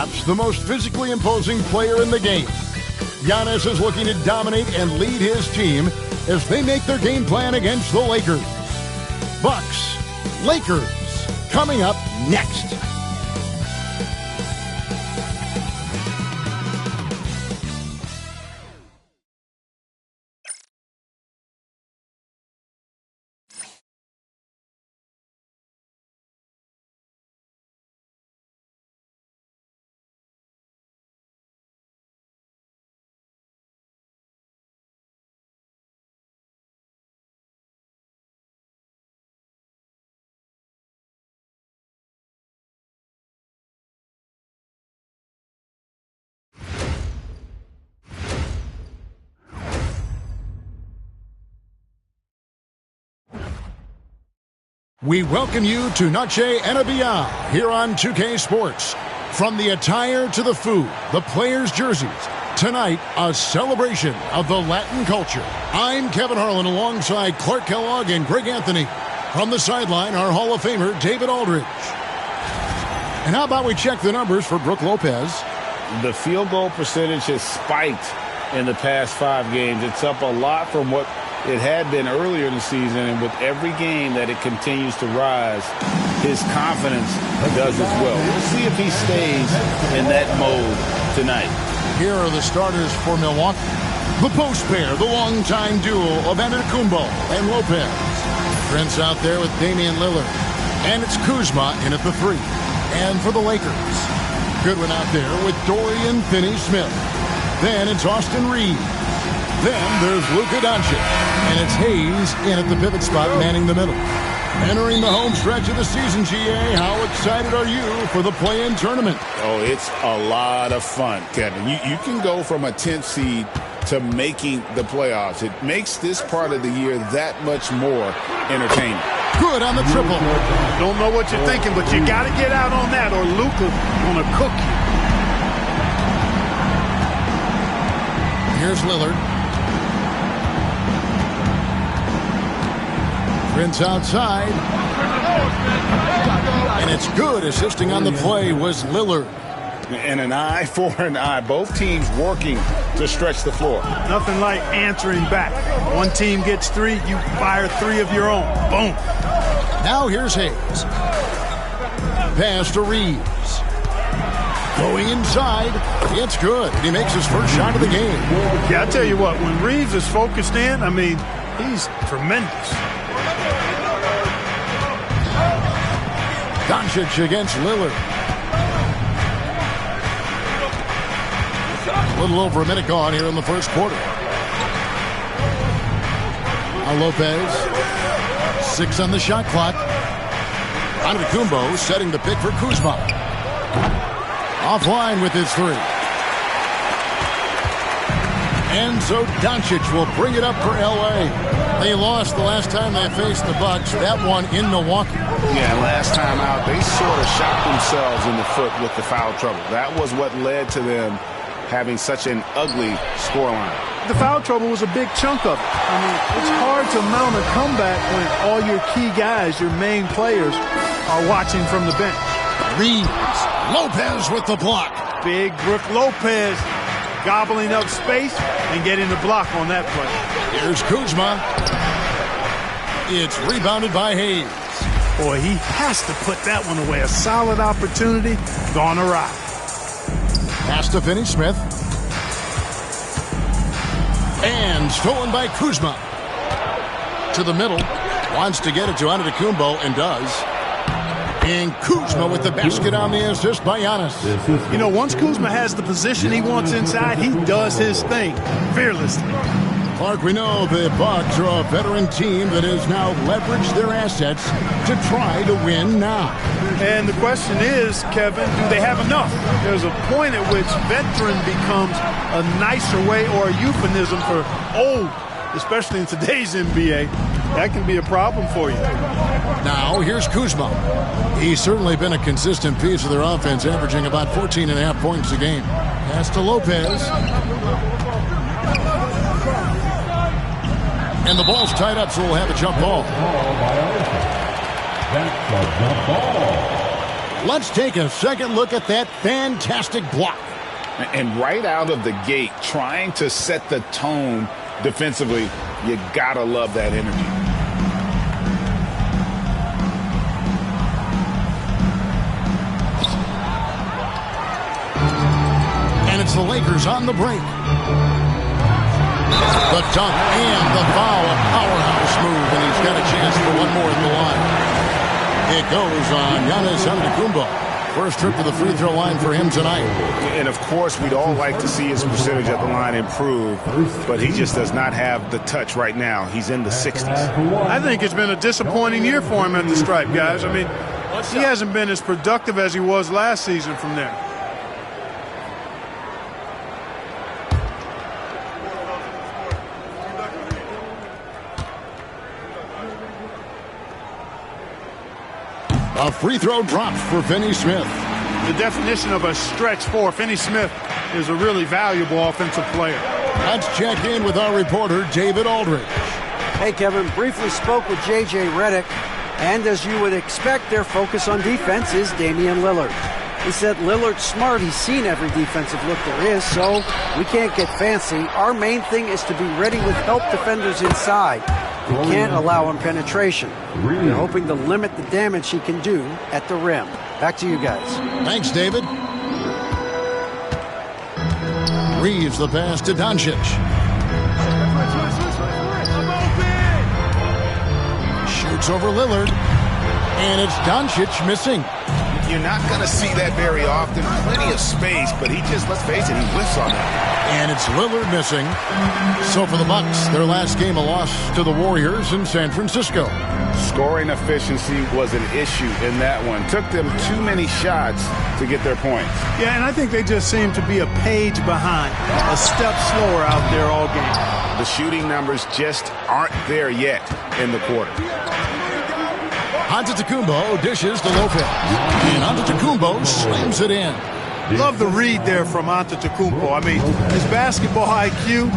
perhaps the most physically imposing player in the game. Giannis is looking to dominate and lead his team as they make their game plan against the Lakers. Bucks, Lakers, coming up next. We welcome you to Noche NBA here on 2K Sports. From the attire to the food, the players' jerseys, tonight a celebration of the Latin culture. I'm Kevin Harlan alongside Clark Kellogg and Greg Anthony. From the sideline, our Hall of Famer, David Aldridge. And how about we check the numbers for Brook Lopez? The field goal percentage has spiked in the past 5 games. It's up a lot from what it had been earlier in the season, and with every game that it continues to rise, his confidence does as well. We'll see if he stays in that mode tonight. Here are the starters for Milwaukee. The post pair, the longtime duo of Antetokounmpo and Lopez. Prince out there with Damian Lillard. And it's Kuzma in at the 3. And for the Lakers, Goodwin out there with Dorian Finney-Smith. Then it's Austin Reeves. Then there's Luka Doncic, and it's Hayes in at the pivot spot, manning the middle. Entering the home stretch of the season, GA, how excited are you for the play-in tournament? Oh, it's a lot of fun, Kevin. You can go from a 10th seed to making the playoffs. It makes this part of the year that much more entertaining. Good on the triple. Don't know what you're thinking, but you got to get out on that, or Luka gonna cook you. Here's Lillard. Prince outside. And it's good. Assisting on the play was Lillard. And an eye for an eye. Both teams working to stretch the floor. Nothing like answering back. One team gets 3, you fire 3 of your own. Boom. Now here's Hayes. Pass to Reeves. Going inside. It's good. He makes his first shot of the game. Yeah, I tell you what, when Reeves is focused in, I mean, he's tremendous. Doncic against Lillard. A little over a minute gone here in the first quarter. Now Lopez. 6 on the shot clock. Antetokounmpo setting the pick for Kuzma. Offline with his 3. And so Doncic will bring it up for L.A. They lost the last time they faced the Bucks. That one in Milwaukee. Yeah, last time out, they sort of shot themselves in the foot with the foul trouble. That was what led to them having such an ugly scoreline. The foul trouble was a big chunk of it. I mean, it's hard to mount a comeback when all your key guys, your main players, are watching from the bench. Reeves. Lopez with the block. Big Brook Lopez gobbling up space and getting the block on that play. Here's Kuzma. It's rebounded by Hayes. Boy, he has to put that one away. A solid opportunity gone awry. Pass to Finney-Smith. And stolen by Kuzma. To the middle. Wants to get it to Antetokounmpo and does. And Kuzma with the basket on the assist by Giannis. You know, once Kuzma has the position he wants inside, he does his thing fearlessly. Clark, we know the Bucks are a veteran team that has now leveraged their assets to try to win now. And the question is, Kevin, do they have enough? There's a point at which veteran becomes a nicer way or a euphemism for old, especially in today's NBA. That can be a problem for you. Now, here's Kuzma. He's certainly been a consistent piece of their offense, averaging about 14.5 points a game. Pass to Lopez. And the ball's tied up, so we'll have a jump ball. Let's take a second look at that fantastic block. And right out of the gate, trying to set the tone defensively, you gotta love that energy. And it's the Lakers on the break. The dunk and the foul, a powerhouse move, and he's got a chance for one more at the line. It goes on Giannis Antetokounmpo. First trip to the free throw line for him tonight. And, of course, we'd all like to see his percentage at the line improve, but he just does not have the touch right now. He's in the 60s. I think it's been a disappointing year for him at the stripe, guys. I mean, he hasn't been as productive as he was last season from there. A free throw drops for Finney Smith. The definition of a stretch four. Finney Smith is a really valuable offensive player. Let's check in with our reporter, David Aldridge. Hey, Kevin. Briefly spoke with J.J. Redick, and as you would expect, their focus on defense is Damian Lillard. He said Lillard's smart. He's seen every defensive look there is, so we can't get fancy. Our main thing is to be ready with help defenders inside. We can't allow him penetration. We're hoping to limit the damage he can do at the rim. Back to you guys. Thanks, David. Reeves the pass to Doncic. Shoots over Lillard. And it's Doncic missing. You're not going to see that very often. Plenty of space, but he just, let's face it, he whiffs on that. And it's Lillard missing. So for the Bucks, their last game a loss to the Warriors in San Francisco. Scoring efficiency was an issue in that one. Took them too many shots to get their points. Yeah, and I think they just seem to be a page behind, a step slower out there all game. The shooting numbers just aren't there yet in the quarter. Antetokounmpo dishes to Lopez. And Antetokounmpo slams it in. Love the read there from Antetokounmpo. I mean, his basketball IQ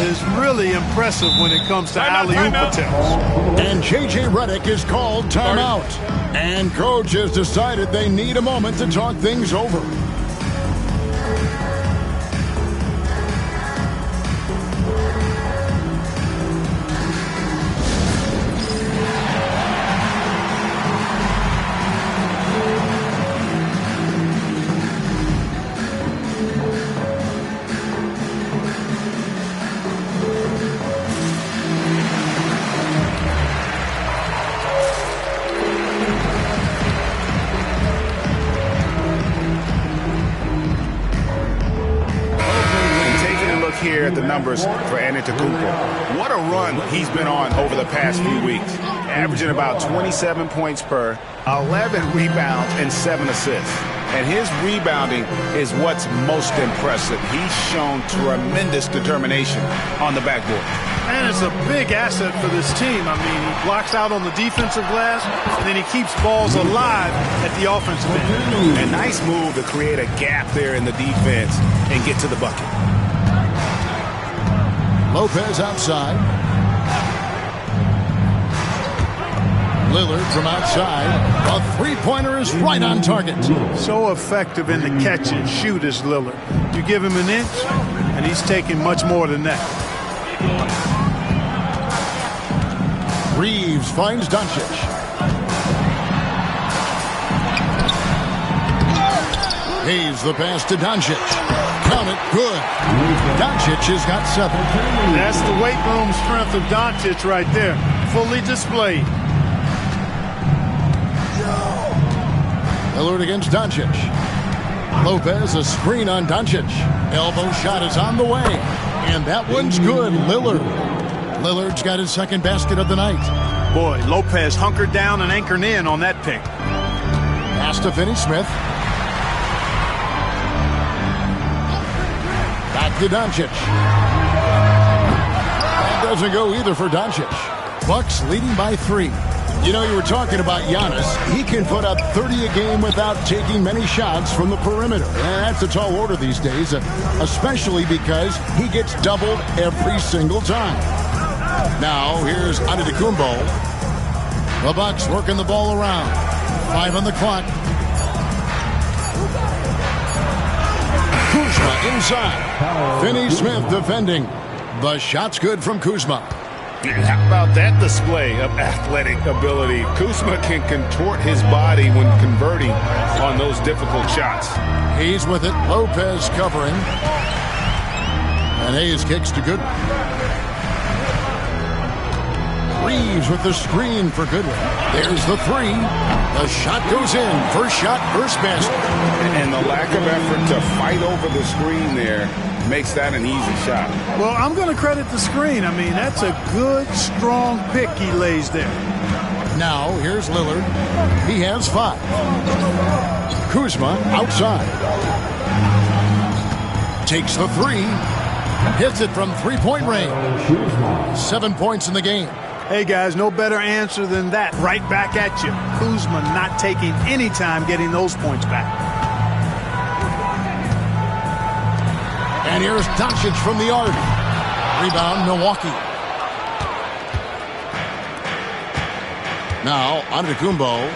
is really impressive when it comes to alley-oop attempts. And J.J. Redick is called timeout. And coach has decided they need a moment to talk things over. Here at the numbers for Antetokounmpo. What a run he's been on over the past few weeks. Averaging about 27 points per, 11 rebounds, and 7 assists. And his rebounding is what's most impressive. He's shown tremendous determination on the backboard. And it's a big asset for this team. I mean, he blocks out on the defensive glass, and then he keeps balls alive at the offensive end. A nice move to create a gap there in the defense and get to the bucket. Lopez outside. Lillard from outside. A three-pointer is right on target. So effective in the catch and shoot is Lillard. You give him an inch, and he's taking much more than that. Reeves finds Doncic. He's the pass to Doncic. Count it, good. Doncic has got 7. That's the weight room strength of Doncic right there. Fully displayed. Lillard against Doncic. Lopez, a screen on Doncic. Elbow shot is on the way. And that one's good. Lillard's got his second basket of the night. Boy, Lopez hunkered down and anchored in on that pick. Pass to Finney Smith. Back to Doncic. That doesn't go either for Doncic. Bucks leading by 3. You know, you were talking about Giannis. He can put up 30 a game without taking many shots from the perimeter. And that's a tall order these days, especially because he gets doubled every single time. Now, here's Antetokounmpo. The Bucks working the ball around. 5 on the clock. inside. Finney Smith defending. The shot's good from Kuzma. How about that display of athletic ability? Kuzma can contort his body when converting on those difficult shots. Hayes with it. Lopez covering. And Hayes kicks to Goodwin. Reeves with the screen for Goodwin. There's the three. The shot goes in. First shot, first basket. And the lack of effort to fight over the screen there makes that an easy shot. Well, I'm going to credit the screen. I mean, that's a good, strong pick he lays there. Now, here's Lillard. He has 5. Kuzma outside. Takes the 3. Hits it from three-point range. 7 points in the game. Hey, guys, no better answer than that. Right back at you. Kuzma not taking any time getting those points back. And here's Doncic from the arc. Rebound, Milwaukee. Now, Antetokounmpo.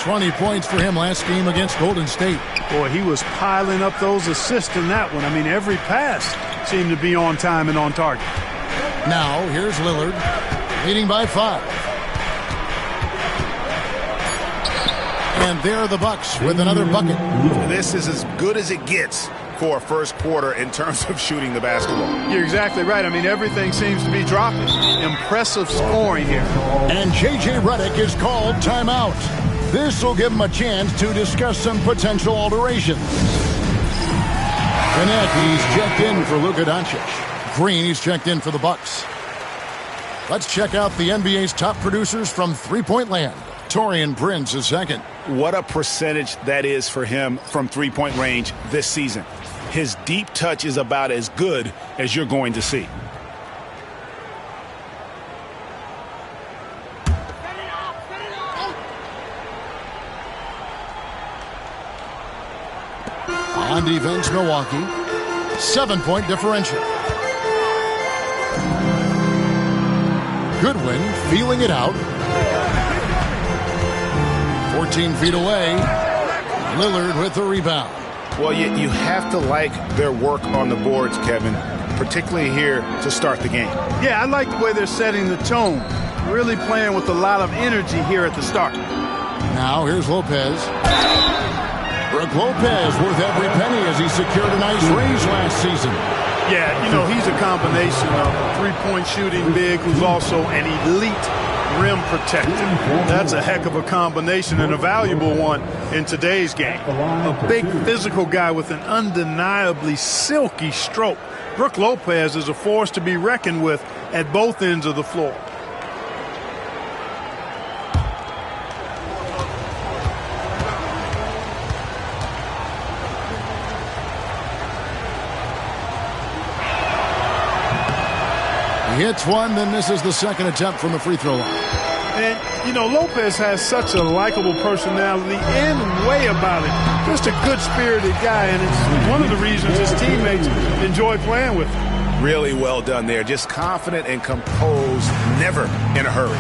20 points for him last game against Golden State. Boy, he was piling up those assists in that one. I mean, every pass seemed to be on time and on target. Now, here's Lillard, leading by 5. And there are the Bucks with another bucket. This is as good as it gets for a first quarter in terms of shooting the basketball. You're exactly right. I mean, everything seems to be dropping. Impressive scoring here. And J.J. Redick is called timeout. This will give him a chance to discuss some potential alterations. Bennett, he's checked in for Luka Doncic. Green, he's checked in for the Bucks. Let's check out the NBA's top producers from three-point land. Taurean Prince is second. What a percentage that is for him from three-point range this season. His deep touch is about as good as you're going to see. On defense, Milwaukee. 7-point differential. Goodwin feeling it out. 14 feet away. Lillard with the rebound. Well, you have to like their work on the boards, Kevin, particularly here to start the game. Yeah, I like the way they're setting the tone. Really playing with a lot of energy here at the start. Now here's Lopez. Brook Lopez worth every penny as he secured a nice raise last season. Yeah, you know, he's a combination of a three-point shooting big who's also an elite rim protector. That's a heck of a combination and a valuable one in today's game. A big physical guy with an undeniably silky stroke. Brook Lopez is a force to be reckoned with at both ends of the floor. He hits one, then misses the second attempt from the free throw line. And, you know, Lopez has such a likable personality and way about it. Just a good-spirited guy, and it's one of the reasons his teammates enjoy playing with him. Really well done there. Just confident and composed, never in a hurry.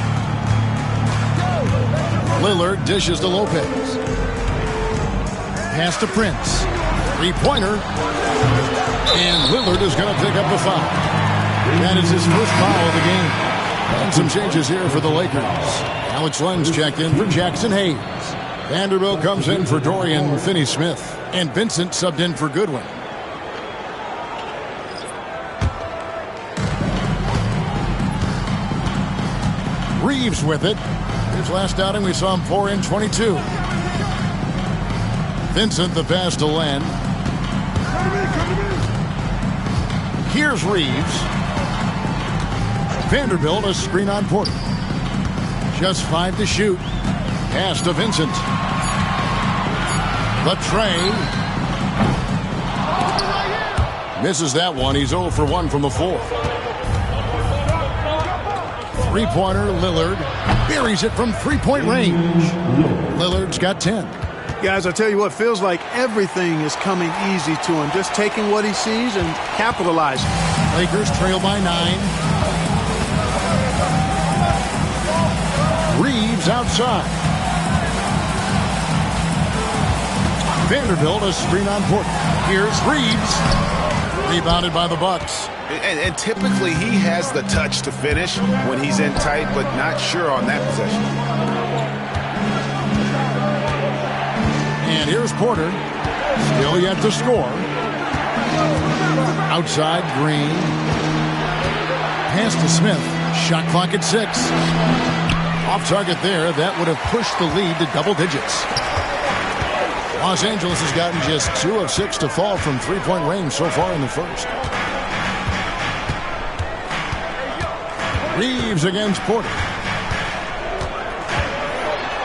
Lillard dishes to Lopez. Pass to Prince. Three-pointer. And Lillard is going to pick up the foul. That is his first foul of the game. And some changes here for the Lakers. Alex Len's checked in for Jackson Hayes. Vanderbilt comes in for Dorian Finney-Smith. And Vincent subbed in for Goodwin. Reeves with it. His last outing, we saw him pour in 22. Vincent the pass to Len. Here's Reeves. Vanderbilt, a screen on Porter. Just 5 to shoot. Pass to Vincent. The tray. Misses that one. He's 0 for 1 from the floor. Three-pointer, Lillard. Buries it from three-point range. Lillard's got 10. Guys, I tell you what, feels like everything is coming easy to him. Just taking what he sees and capitalizing. Lakers trail by 9. Reeves outside. Vanderbilt, a screen on Porter. Here's Reeves. Rebounded by the Bucks. And typically he has the touch to finish when he's in tight, but not sure on that possession. And here's Porter. Still yet to score. Outside, Green. Pass to Smith. Shot clock at 6. Off target there. That would have pushed the lead to double digits. Los Angeles has gotten just 2 of 6 to fall from three-point range so far in the first. Reeves against Porter.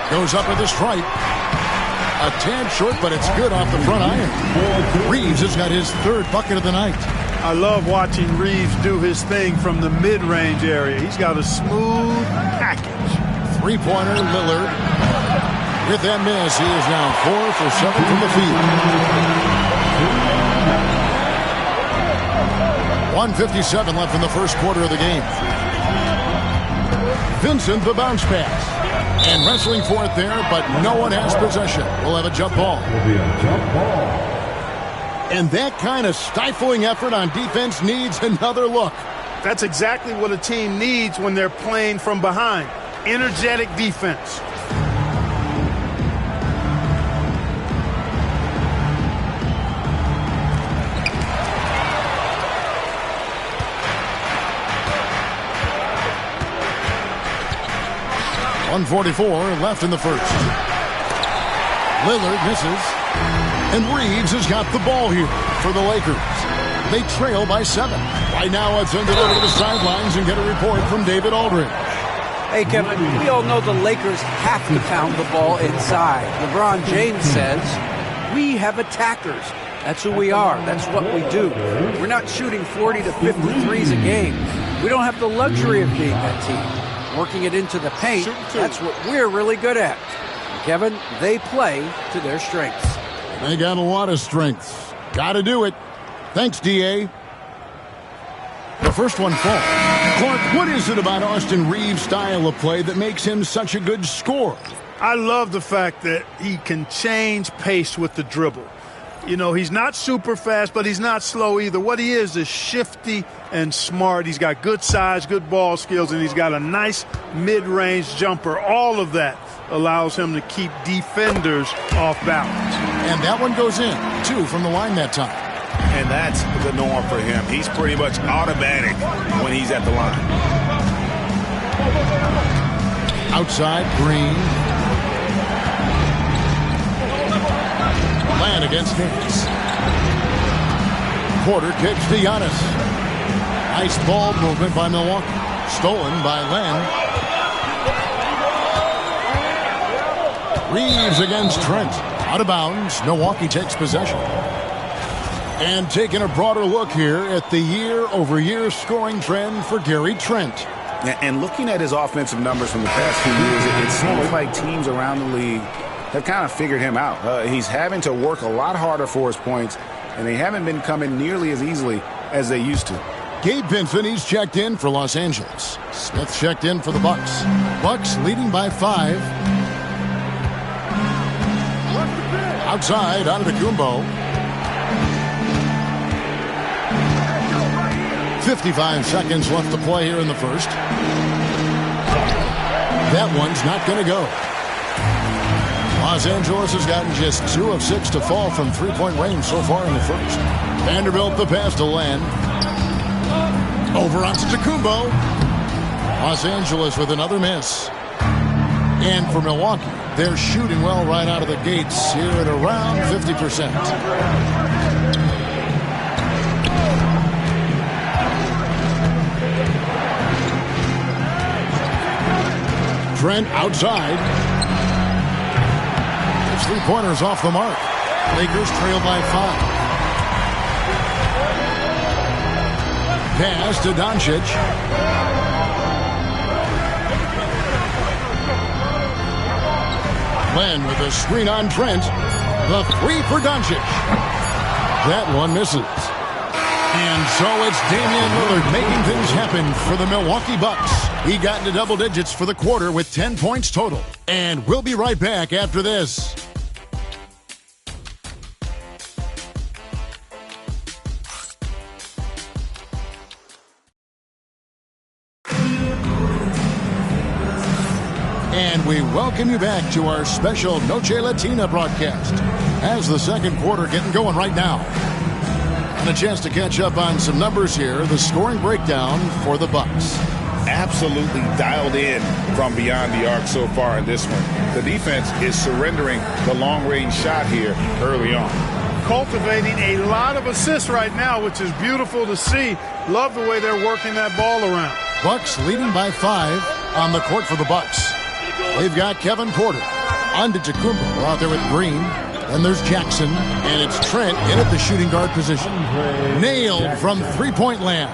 Goes up with a strike. A tad short, but it's good off the front iron. Reeves has got his 3rd bucket of the night. I love watching Reeves do his thing from the mid-range area. He's got a smooth package. Three-pointer, Lillard. With that miss, he is now 4 for 7 from the field. 1:57 left in the first quarter of the game. Vincent, the bounce pass. And wrestling for it there, but no one has possession. We'll have a jump ball. And that kind of stifling effort on defense needs another look. That's exactly what a team needs when they're playing from behind. Energetic defense. .144 left in the first. Lillard misses. And Reeves has got the ball here for the Lakers. They trail by 7. Right now, let's send it over to the sidelines and get a report from David Aldridge. Hey, Kevin, we all know the Lakers have to pound the ball inside. LeBron James says, we have attackers. That's who we are. That's what we do. We're not shooting 40 to 50 threes a game. We don't have the luxury of being that team. Working it into the paint, that's what we're really good at. Kevin, they play to their strengths. They got a lot of strengths. Got to do it. Thanks, D.A. The first one falls. Clark, what is it about Austin Reeves' style of play that makes him such a good scorer? I love the fact that he can change pace with the dribble. You know, he's not super fast, but he's not slow either. What he is shifty and smart. He's got good size, good ball skills, and he's got a nice mid-range jumper. All of that allows him to keep defenders off balance. And that one goes in, 2 from the line that time. And that's the norm for him. He's pretty much automatic when he's at the line. Outside, Green. Land against Nance. Porter kicks to Giannis. Nice ball movement by Milwaukee. Stolen by Len. Reeves against Trent. Out of bounds. Milwaukee takes possession. And taking a broader look here at the year-over-year scoring trend for Gary Trent. And looking at his offensive numbers from the past few years, it seems like teams around the league have kind of figured him out. He's having to work a lot harder for his points, and they haven't been coming nearly as easily as they used to. Gabe Vincent, he's checked in for Los Angeles. Smith checked in for the Bucks. Bucks leading by 5. Outside, Antetokounmpo. 55 seconds left to play here in the first. That one's not going to go. Los Angeles has gotten just 2 of 6 to fall from three-point range so far in the first. Vanderbilt the pass to Len. Over onto Antetokounmpo. Los Angeles with another miss. And for Milwaukee, they're shooting well right out of the gates here at around 50%. Trent outside. His three-pointers off the mark. Lakers trail by 5. Pass to Doncic. Len with a screen on Trent. The 3 for Doncic. That one misses. And so it's Damian Lillard making things happen for the Milwaukee Bucks. He got into double digits for the quarter with 10 points total. And we'll be right back after this. And we welcome you back to our special Noche Latina broadcast as the second quarter getting going right now. And a chance to catch up on some numbers here. The scoring breakdown for the Bucks. Absolutely dialed in from beyond the arc so far in this one. The defense is surrendering the long-range shot here early on. Cultivating a lot of assists right now, which is beautiful to see. Love the way they're working that ball around. Bucks leading by 5 on the court for the Bucks. They've got Kevin Porter, Antetokounmpo out there with Green. Then there's Jackson, and it's Trent in at the shooting guard position. Nailed from three-point land.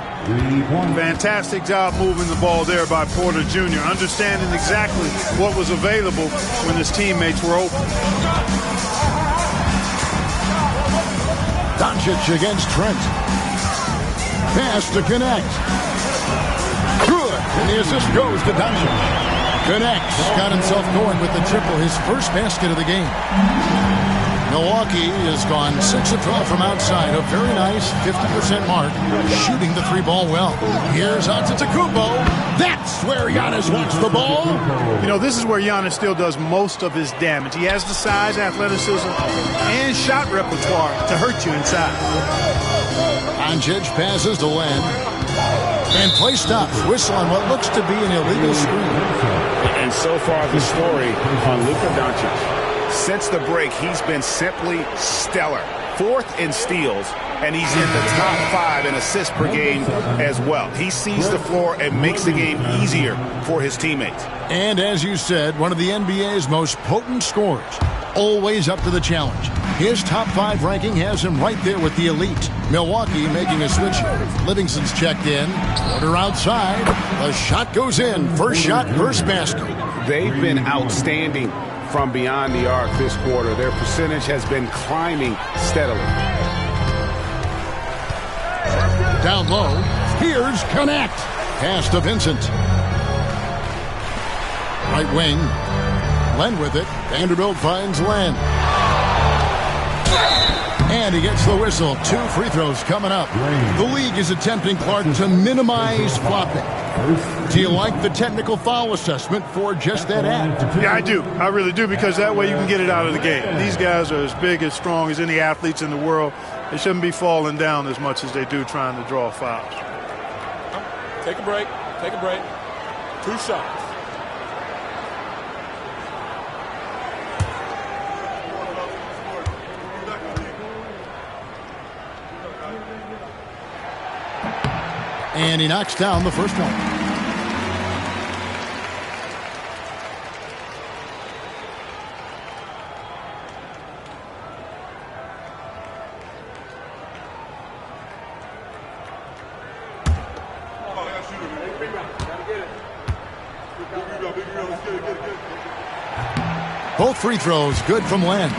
Fantastic job moving the ball there by Porter Jr., understanding exactly what was available when his teammates were open. Doncic against Trent. Pass to connect. Good, and the assist goes to Doncic. Connects, got himself going with the triple, his first basket of the game. Milwaukee has gone 6 of 12 from outside, a very nice 50% mark, shooting the three ball well. Here's Antetokounmpo. That's where Giannis wants the ball. You know, this is where Giannis still does most of his damage. He has the size, athleticism, and shot repertoire to hurt you inside. Doncic passes to Len. And play stops. Whistle on what looks to be an illegal screen. And so far the story on Luka Doncic. Since the break, he's been simply stellar. 4th in steals, and he's in the top 5 in assists per game as well. He sees the floor and makes the game easier for his teammates. And as you said, one of the NBA's most potent scorers. Always up to the challenge. His top 5 ranking has him right there with the elite. Milwaukee making a switch here. Livingston's checked in. Porter outside. The shot goes in. First shot, first basket. They've been outstanding from beyond the arc this quarter. Their percentage has been climbing steadily. Down low. Here's Connect. Pass to Vincent. Right wing. Len with it. Vanderbilt finds Len. And he gets the whistle. 2 free throws coming up. The league is attempting, Clark, to minimize flopping. Do you like the technical foul assessment for just that act? Yeah, I do. I really do, because that way you can get it out of the game. These guys are as big, as strong as any athletes in the world. They shouldn't be falling down as much as they do trying to draw fouls. Take a break. Take a break. 2 shots. And he knocks down the first one. Both free throws good from Len.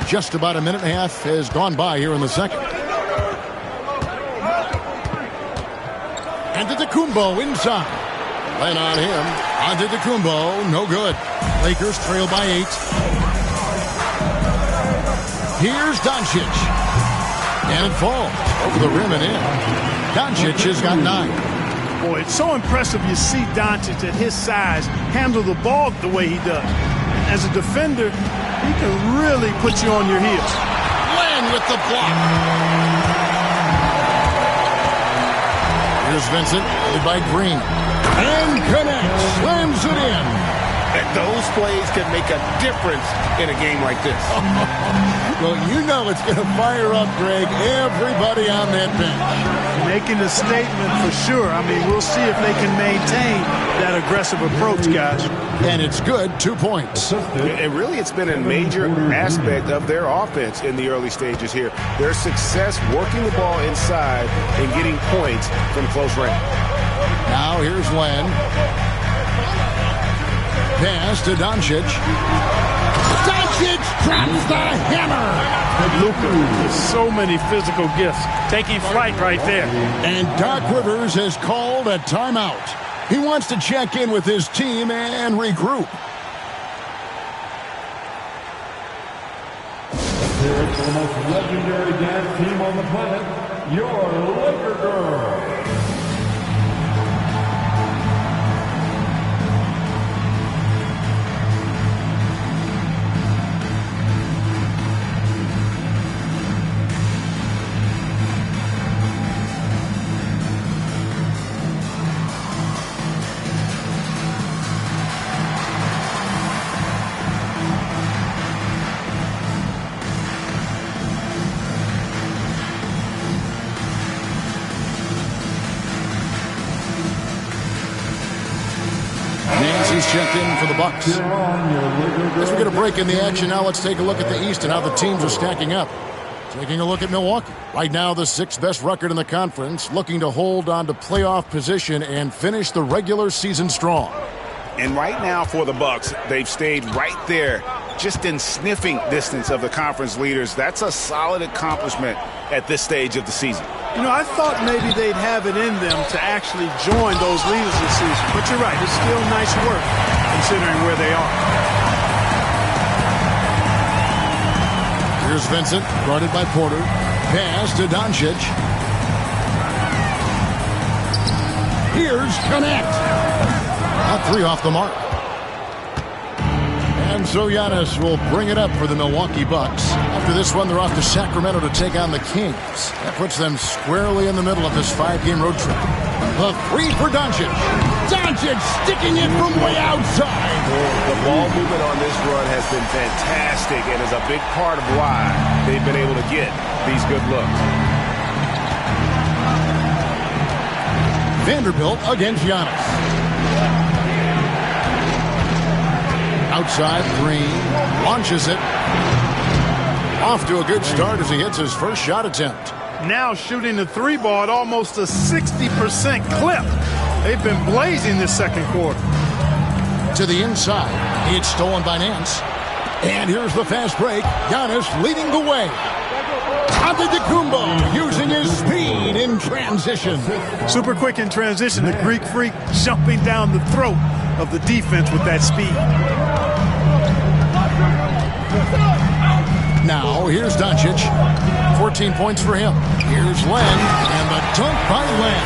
Just about a minute and a half has gone by here in the second. Antetokounmpo inside. Len on him. Antetokounmpo, no good. Lakers trail by 8. Here's Doncic. And it falls over the rim and in. Doncic has got 9. Boy, it's so impressive you see Doncic at his size handle the ball the way he does. As a defender, he can really put you on your heels. Len with the block. Here's Vincent, led by Green. And connects, slams it in. And those plays can make a difference in a game like this. Well, you know it's going to fire up, Greg, everybody on that bench. Making a statement for sure. I mean, we'll see if they can maintain that aggressive approach, guys. And it's good, 2 points. And really, it's been a major aspect of their offense in the early stages here. Their success working the ball inside and getting points from close range. Now here's Len. Pass to Doncic. Doncic drops the hammer. Luka with so many physical gifts, taking flight right there. And Doc Rivers has called a timeout. He wants to check in with his team and regroup. Here for the most legendary dance team on the planet, your Laker Girls. He's checked in for the Bucks. As we get a break in the action now, let's take a look at the East and how the teams are stacking up. Taking a look at Milwaukee. Right now, the 6th best record in the conference, looking to hold on to playoff position and finish the regular season strong. And right now for the Bucks, they've stayed right there, just in sniffing distance of the conference leaders. That's a solid accomplishment at this stage of the season. You know, I thought maybe they'd have it in them to actually join those leaders this season. But you're right, it's still nice work considering where they are. Here's Vincent, guarded by Porter. Pass to Doncic. Here's Connect. A 3 off the mark. And so Giannis will bring it up for the Milwaukee Bucks. After this one, they're off to Sacramento to take on the Kings. That puts them squarely in the middle of this 5-game road trip. A 3 for Doncic. Doncic sticking it from way outside. The ball movement on this run has been fantastic and is a big part of why they've been able to get these good looks. Vanderbilt against Giannis. Outside, Green launches it. Off to a good start as he hits his first shot attempt. Now shooting the 3 ball at almost a 60% clip. They've been blazing this second quarter. To the inside. It's stolen by Nance. And here's the fast break. Giannis leading the way. Antetokounmpo using his speed in transition. Super quick in transition. The Greek freak jumping down the throat of the defense with that speed. Now, here's Doncic. 14 points for him. Here's Len, and the dunk by Len.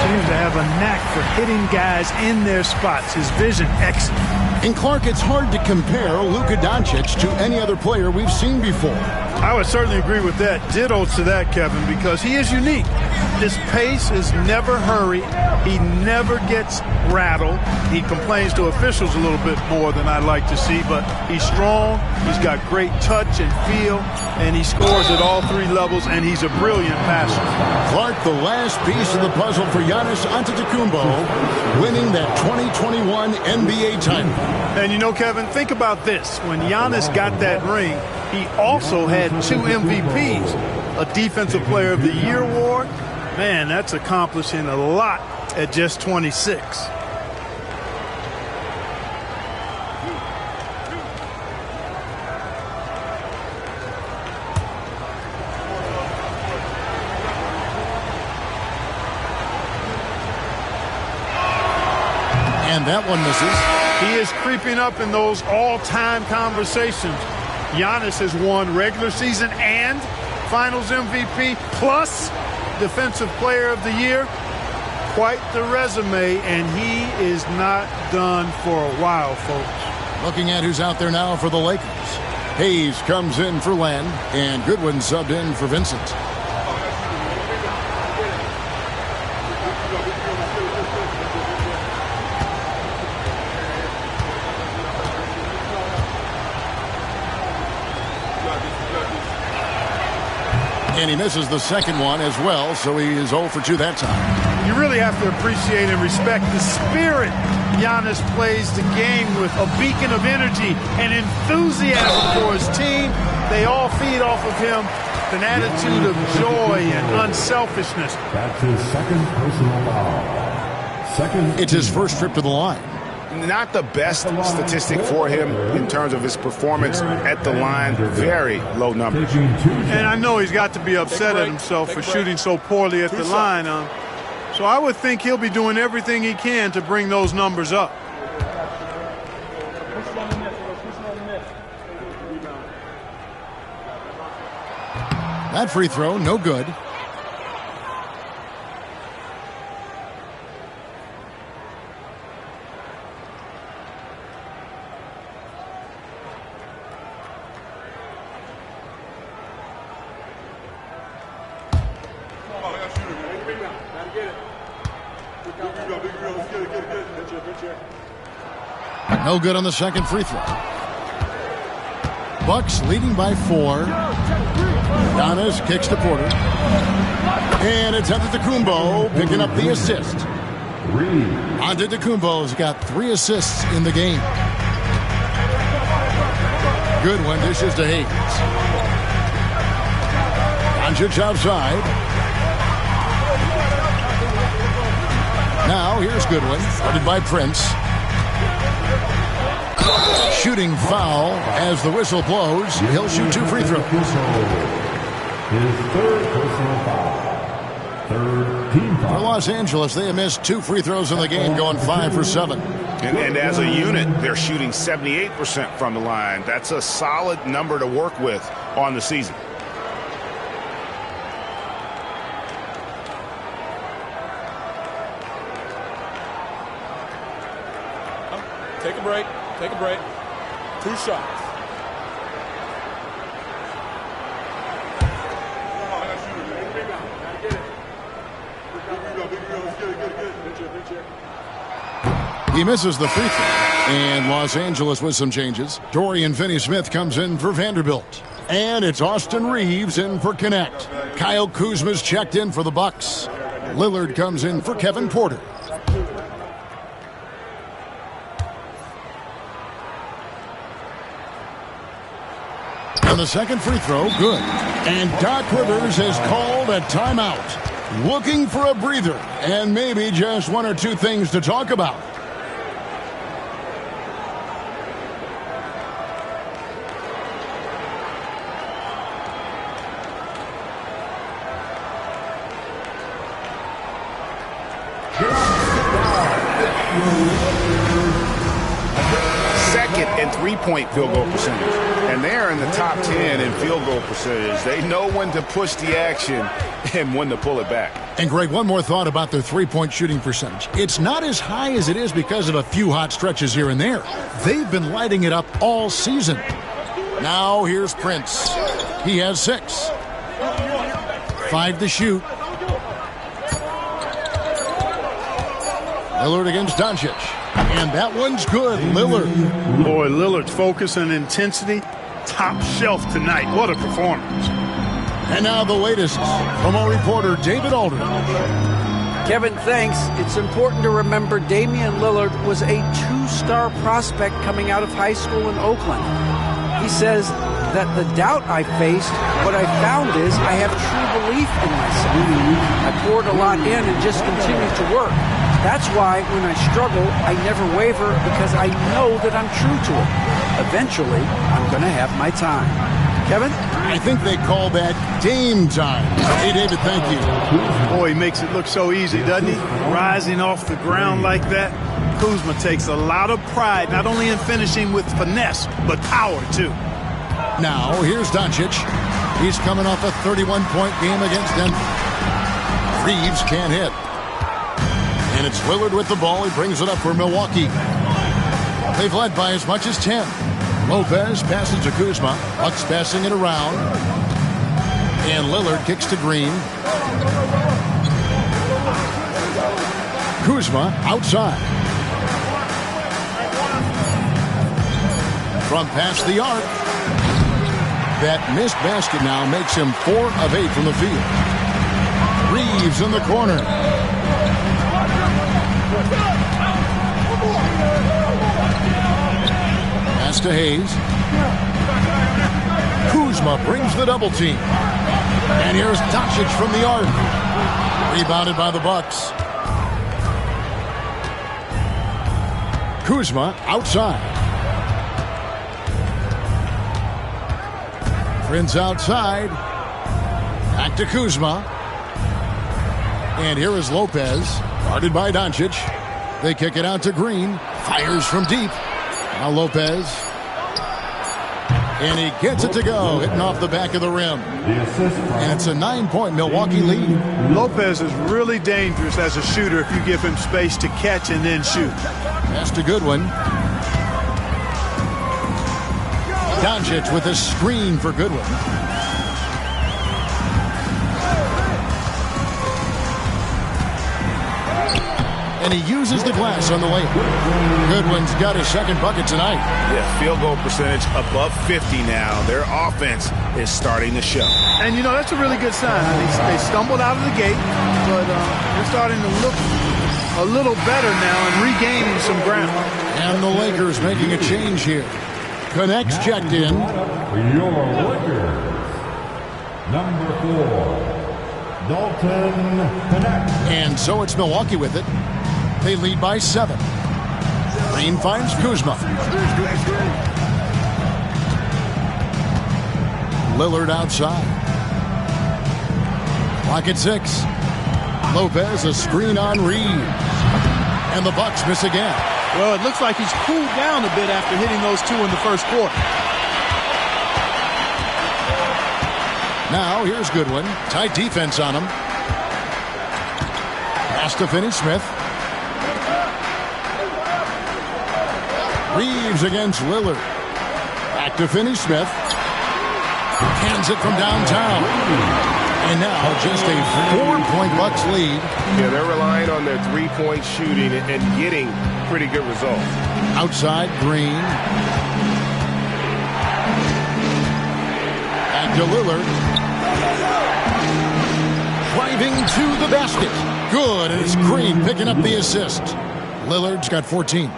Seems to have a knack for hitting guys in their spots. His vision excellent. And Clark, it's hard to compare Luka Doncic to any other player we've seen before. I would certainly agree with that. Ditto to that, Kevin, because he is unique. His pace is never hurried. He never gets rattled. He complains to officials a little bit more than I'd like to see, but he's strong. He's got great touch and feel, and he scores at all 3 levels, and he's a brilliant passer. Clark, the last piece of the puzzle for Giannis Antetokounmpo, winning that 2021 NBA title. And you know, Kevin, think about this. When Giannis got that ring, he also had 2 MVPs, a Defensive Player of the Year award. Man, that's accomplishing a lot at just 26. And that one misses. He is creeping up in those all-time conversations. Giannis has won regular season and Finals MVP plus Defensive Player of the Year. Quite the resume, and he is not done for a while, folks. Looking at who's out there now for the Lakers. Hayes comes in for Len, and Goodwin subbed in for Vincent. And he misses the second one as well, so he is 0 for 2 that time. You really have to appreciate and respect the spirit Giannis plays the game with, a beacon of energy and enthusiasm for his team. They all feed off of him, an attitude of joy and unselfishness. That's his second personal foul. It's his first trip to the line. Not the best statistic for him in terms of his performance at the line. Very low numbers. And I know he's got to be upset at himself for shooting so poorly at the line. So I would think he'll be doing everything he can to bring those numbers up. That free throw, no good. No good on the second free throw. Bucks leading by 4. Giannis kicks to Porter. And it's Antetokounmpo picking up the assist. Reeves. Antetokounmpo's got 3 assists in the game. Goodwin dishes to Hayes. Doncic outside. Now here's Goodwin, guarded by Prince. Shooting foul as the whistle blows. He'll shoot 2 free throws. His third personal foul. Third team foul. For Los Angeles, they have missed 2 free throws in the game, going 5 for 7. And as a unit, they're shooting 78% from the line. That's a solid number to work with on the season. Take a break. Take a break. 2 shots. He misses the free throw. And Los Angeles with some changes. Dorian Finney-Smith comes in for Vanderbilt. And it's Austin Reeves in for Connect. Kyle Kuzma's checked in for the Bucks. Lillard comes in for Kevin Porter. And the second free throw, good. And Doc Rivers has called a timeout. Looking for a breather and maybe just 1 or 2 things to talk about. Second and 3-point field goal percentage. And they're in the top 10 in field goal percentage. They know when to push the action and when to pull it back. And Greg, one more thought about their 3-point shooting percentage. It's not as high as it is because of a few hot stretches here and there. They've been lighting it up all season. Now here's Prince. He has 6. 5 to shoot. Lillard against Doncic. And that one's good. Lillard. Boy, Lillard's focus and intensity, top shelf tonight. What a performance. And now the latest from our reporter, David Aldridge. Kevin, thanks. It's important to remember Damian Lillard was a 2-star prospect coming out of high school in Oakland. He says that the doubt I faced, what I found is I have true belief in myself. I poured a lot in and just continued to work. That's why when I struggle, I never waver because I know that I'm true to it. Eventually, I'm going to have my time. Kevin? I think they call that game time. Hey, David, thank you. Boy, he makes it look so easy, doesn't he? Rising off the ground like that. Kuzma takes a lot of pride, not only in finishing with finesse, but power, too. Now, here's Doncic. He's coming off a 31-point game against Denver. Reeves can't hit. And it's Lillard with the ball. He brings it up for Milwaukee. They've led by as much as 10. Lopez passes to Kuzma. Bucks passing it around. And Lillard kicks to Green. Kuzma outside. From past the arc. That missed basket now makes him 4 of 8 from the field. Reeves in the corner. Pass to Hayes. Kuzma brings the double team. And here's Doncic from the arc. Rebounded by the Bucks. Kuzma outside. Prince outside. Back to Kuzma. And here is Lopez, guarded by Doncic. They kick it out to Green. Fires from deep. Now Lopez. And he gets it to go, hitting off the back of the rim. And it's a 9-point Milwaukee lead. Lopez is really dangerous as a shooter if you give him space to catch and then shoot. Pass to Goodwin. Doncic with a screen for Goodwin. And he uses the glass on the layup. Goodwin's got his second bucket tonight. Yeah, field goal percentage above 50 now. Their offense is starting to show. And, you know, that's a really good sign. They stumbled out of the gate, but they're starting to look a little better now and regaining some ground. And the Lakers making a change here. Connects checked in. Your Lakers, number 4, Dalton Connect. And so it's Milwaukee with it. They lead by 7. Green finds Kuzma. Lillard outside. Clock at 6. Lopez a screen on Reeves. And the Bucks miss again. Well, it looks like he's cooled down a bit after hitting those 2 in the first quarter. Now here's Goodwin. Tight defense on him. Pass to Finney-Smith. Reeves against Lillard. Back to Finney-Smith. Hands it from downtown. And now just a 4-point Bucks lead. Yeah, they're relying on their three-point shooting and getting pretty good results. Outside, Green. Back to Lillard. Driving to the basket. Good, and it's Green picking up the assist. Lillard's got 14.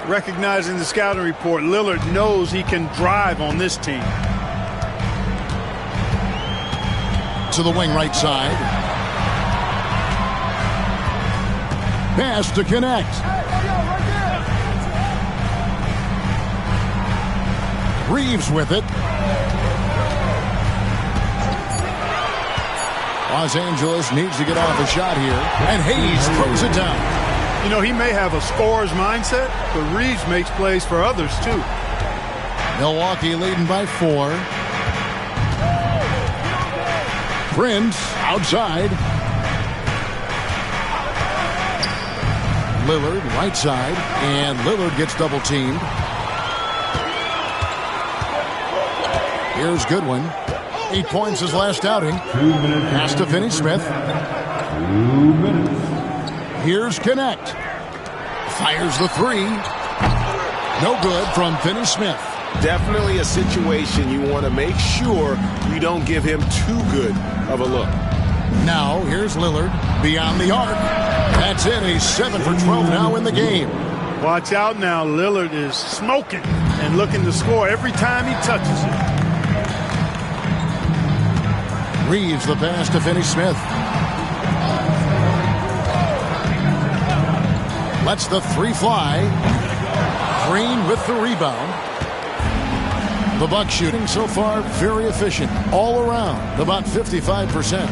Recognizing the scouting report, Lillard knows he can drive on this team. To the wing right side. Pass to Connect. Reeves with it. Los Angeles needs to get off a shot here. And Hayes throws it down. You know, he may have a scorer's mindset, but Reeves makes plays for others, too. Milwaukee leading by 4. Prince outside. Lillard right side, and Lillard gets double teamed. Here's Goodwin. 8 points his last outing. 2 minutes. Pass to Finney-Smith. 2 minutes. Here's Connect. Fires the 3. No good from Finney-Smith. Definitely a situation you want to make sure you don't give him too good of a look. Now, here's Lillard beyond the arc. That's it. He's 7 for 12 now in the game. Watch out now. Lillard is smoking and looking to score every time he touches it. Reeves the pass to Finney-Smith. Lets the 3 fly. Green with the rebound. The Bucks shooting so far very efficient all around, about 55%.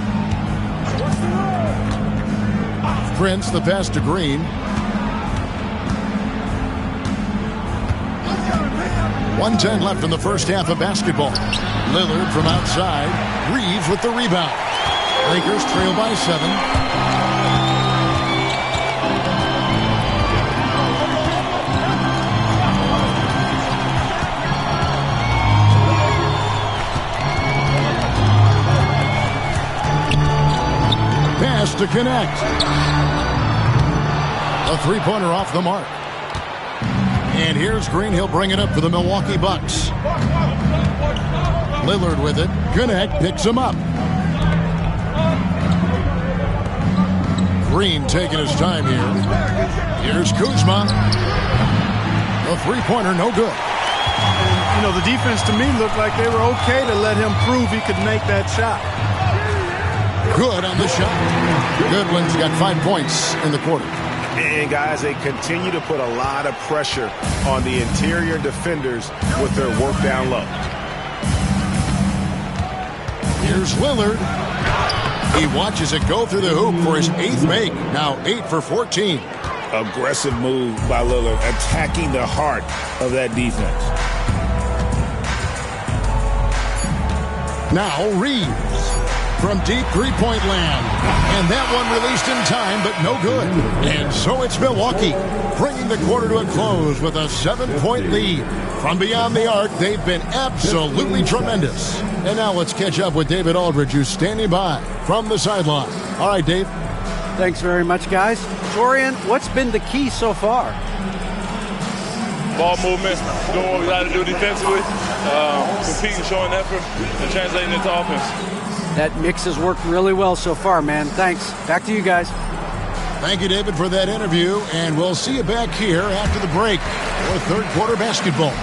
Prince the pass to Green. 1:10 left in the first half of basketball. Lillard from outside. Reeves with the rebound. Lakers trail by 7. To Connect. A 3-pointer off the mark. And here's Green. He'll bring it up for the Milwaukee Bucks. Lillard with it. Connect picks him up. Green taking his time here. Here's Kuzma. The 3-pointer no good. And, you know, the defense to me looked like they were okay to let him prove he could make that shot. Good on the shot. Goodwin's got 5 points in the quarter. And, guys, they continue to put a lot of pressure on the interior defenders with their work down low. Here's Lillard. He watches it go through the hoop for his 8th make. Now 8 for 14. Aggressive move by Lillard, attacking the heart of that defense. Now Reeves from deep three-point land. And that one released in time, but no good. And so it's Milwaukee, bringing the quarter to a close with a 7-point lead. From beyond the arc, they've been absolutely tremendous. And now let's catch up with David Aldridge, who's standing by from the sideline. All right, Dave. Thanks very much, guys. Torian, what's been the key so far? Ball movement, doing what we got to do defensively, competing, showing effort, and translating into offense. That mix has worked really well so far, man. Thanks. Back to you guys. Thank you, David, for that interview, and we'll see you back here after the break for third quarter basketball.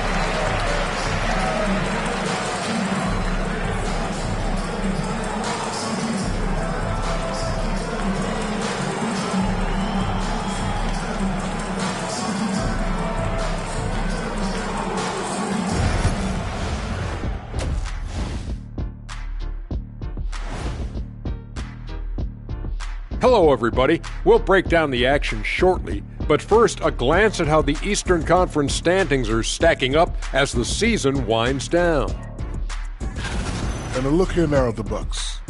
Hello, everybody. We'll break down the action shortly, but first, a glance at how the Eastern Conference standings are stacking up as the season winds down. And a look here now at the Bucks.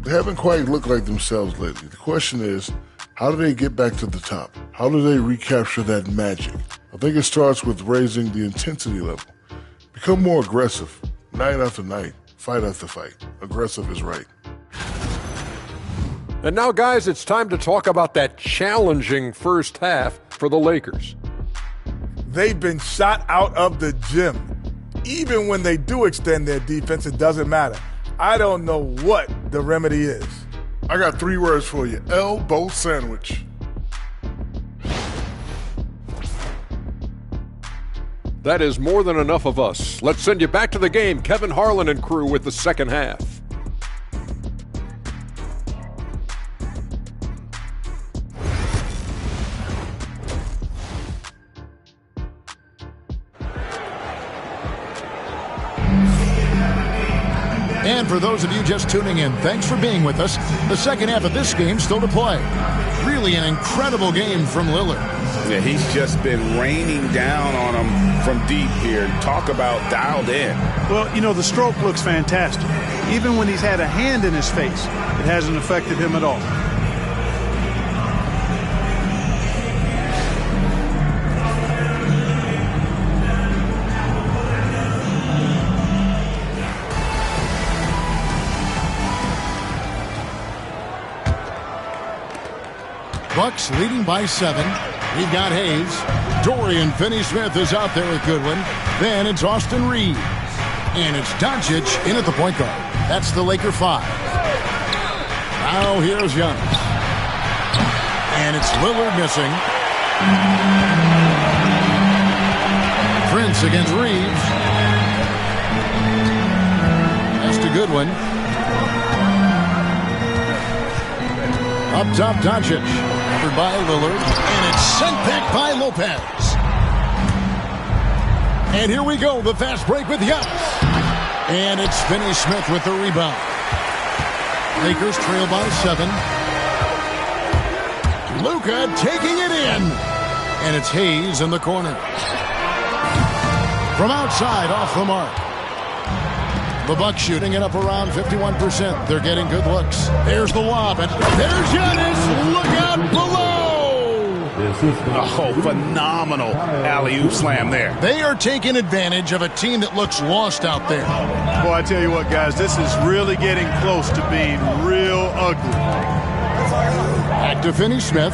They haven't quite looked like themselves lately. The question is, how do they get back to the top? How do they recapture that magic? I think it starts with raising the intensity level. Become more aggressive, night after night, fight after fight. Aggressive is right. And now, guys, it's time to talk about that challenging first half for the Lakers. They've been shot out of the gym. Even when they do extend their defense, it doesn't matter. I don't know what the remedy is. I got 3 words for you. Elbow sandwich. That is more than enough of us. Let's send you back to the game, Kevin Harlan and crew with the second half. And for those of you just tuning in, thanks for being with us. The second half of this game still to play. Really an incredible game from Lillard. Yeah, he's just been raining down on him from deep here. Talk about dialed in. Well, you know, the stroke looks fantastic. Even when he's had a hand in his face, it hasn't affected him at all. Bucks leading by 7. We've got Hayes. Dorian Finney-Smith is out there with Goodwin. Then it's Austin Reeves. And it's Doncic in at the point guard. That's the Laker 5. Now here's Giannis. And it's Lillard missing. Prince against Reeves. That's to Goodwin. Up top, Doncic. Covered by Lillard. And it's sent back by Lopez. And here we go, the fast break with Giannis. And it's Finney-Smith with the rebound. Lakers trail by 7. Luka taking it in. And it's Hayes in the corner. From outside, off the mark. The Bucks shooting it up around 51%. They're getting good looks. There's the lob, and there's Giannis. Look out below. Oh, phenomenal alley-oop slam there. They are taking advantage of a team that looks lost out there. Boy, I tell you what, guys, this is really getting close to being real ugly. Back to Finney-Smith.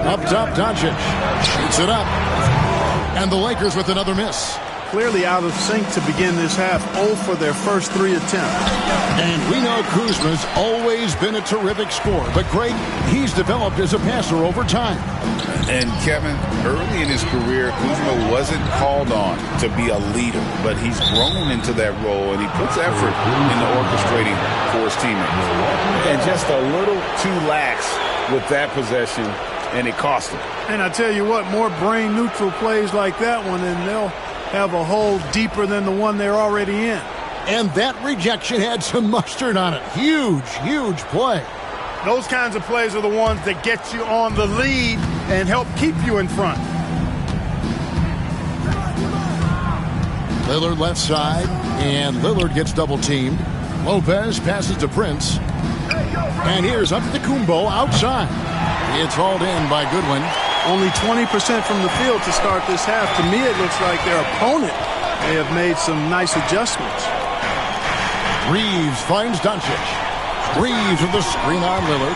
Up top, Doncic. Shoots it up. And the Lakers with another miss. Clearly out of sync to begin this half, 0 for their first 3 attempts. And we know Kuzma's always been a terrific scorer, but Greg, he's developed as a passer over time. And Kevin, early in his career, Kuzma wasn't called on to be a leader, but he's grown into that role, and he puts effort into orchestrating for his teammates. And just a little too lax with that possession, and it cost him. And I tell you what, more brain-neutral plays like that one, and they'll have a hole deeper than the one they're already in. And that rejection had some mustard on it. Huge, huge play. Those kinds of plays are the ones that get you on the lead and help keep you in front. Lillard left side, and Lillard gets double-teamed. Lopez passes to Prince. And here's up to Kumbo outside. It's hauled in by Goodwin. Only 20% from the field to start this half. To me, it looks like their opponent may have made some nice adjustments. Reeves finds Doncic. Reeves with the screen on Lillard.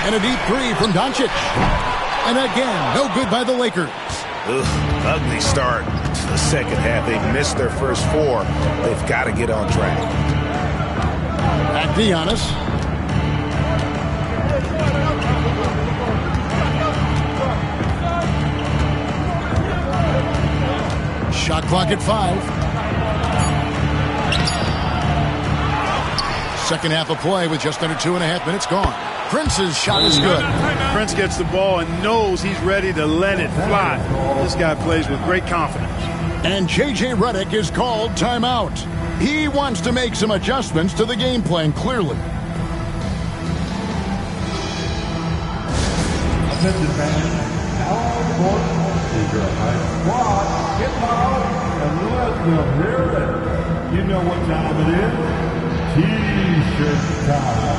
And a deep 3 from Doncic. And again, no good by the Lakers. Ugly start to the second half. They missed their first 4. They've got to get on track. Back to Giannis. Shot clock at 5. Second half of play with just under 2.5 minutes gone. Prince's shot is good. Prince gets the ball and knows he's ready to let it fly. This guy plays with great confidence. And J.J. Redick is called timeout. He wants to make some adjustments to the game plan, clearly. Attention fans, now important is your high squad. Get out and let them hear it. You know what time it is? T-shirt time.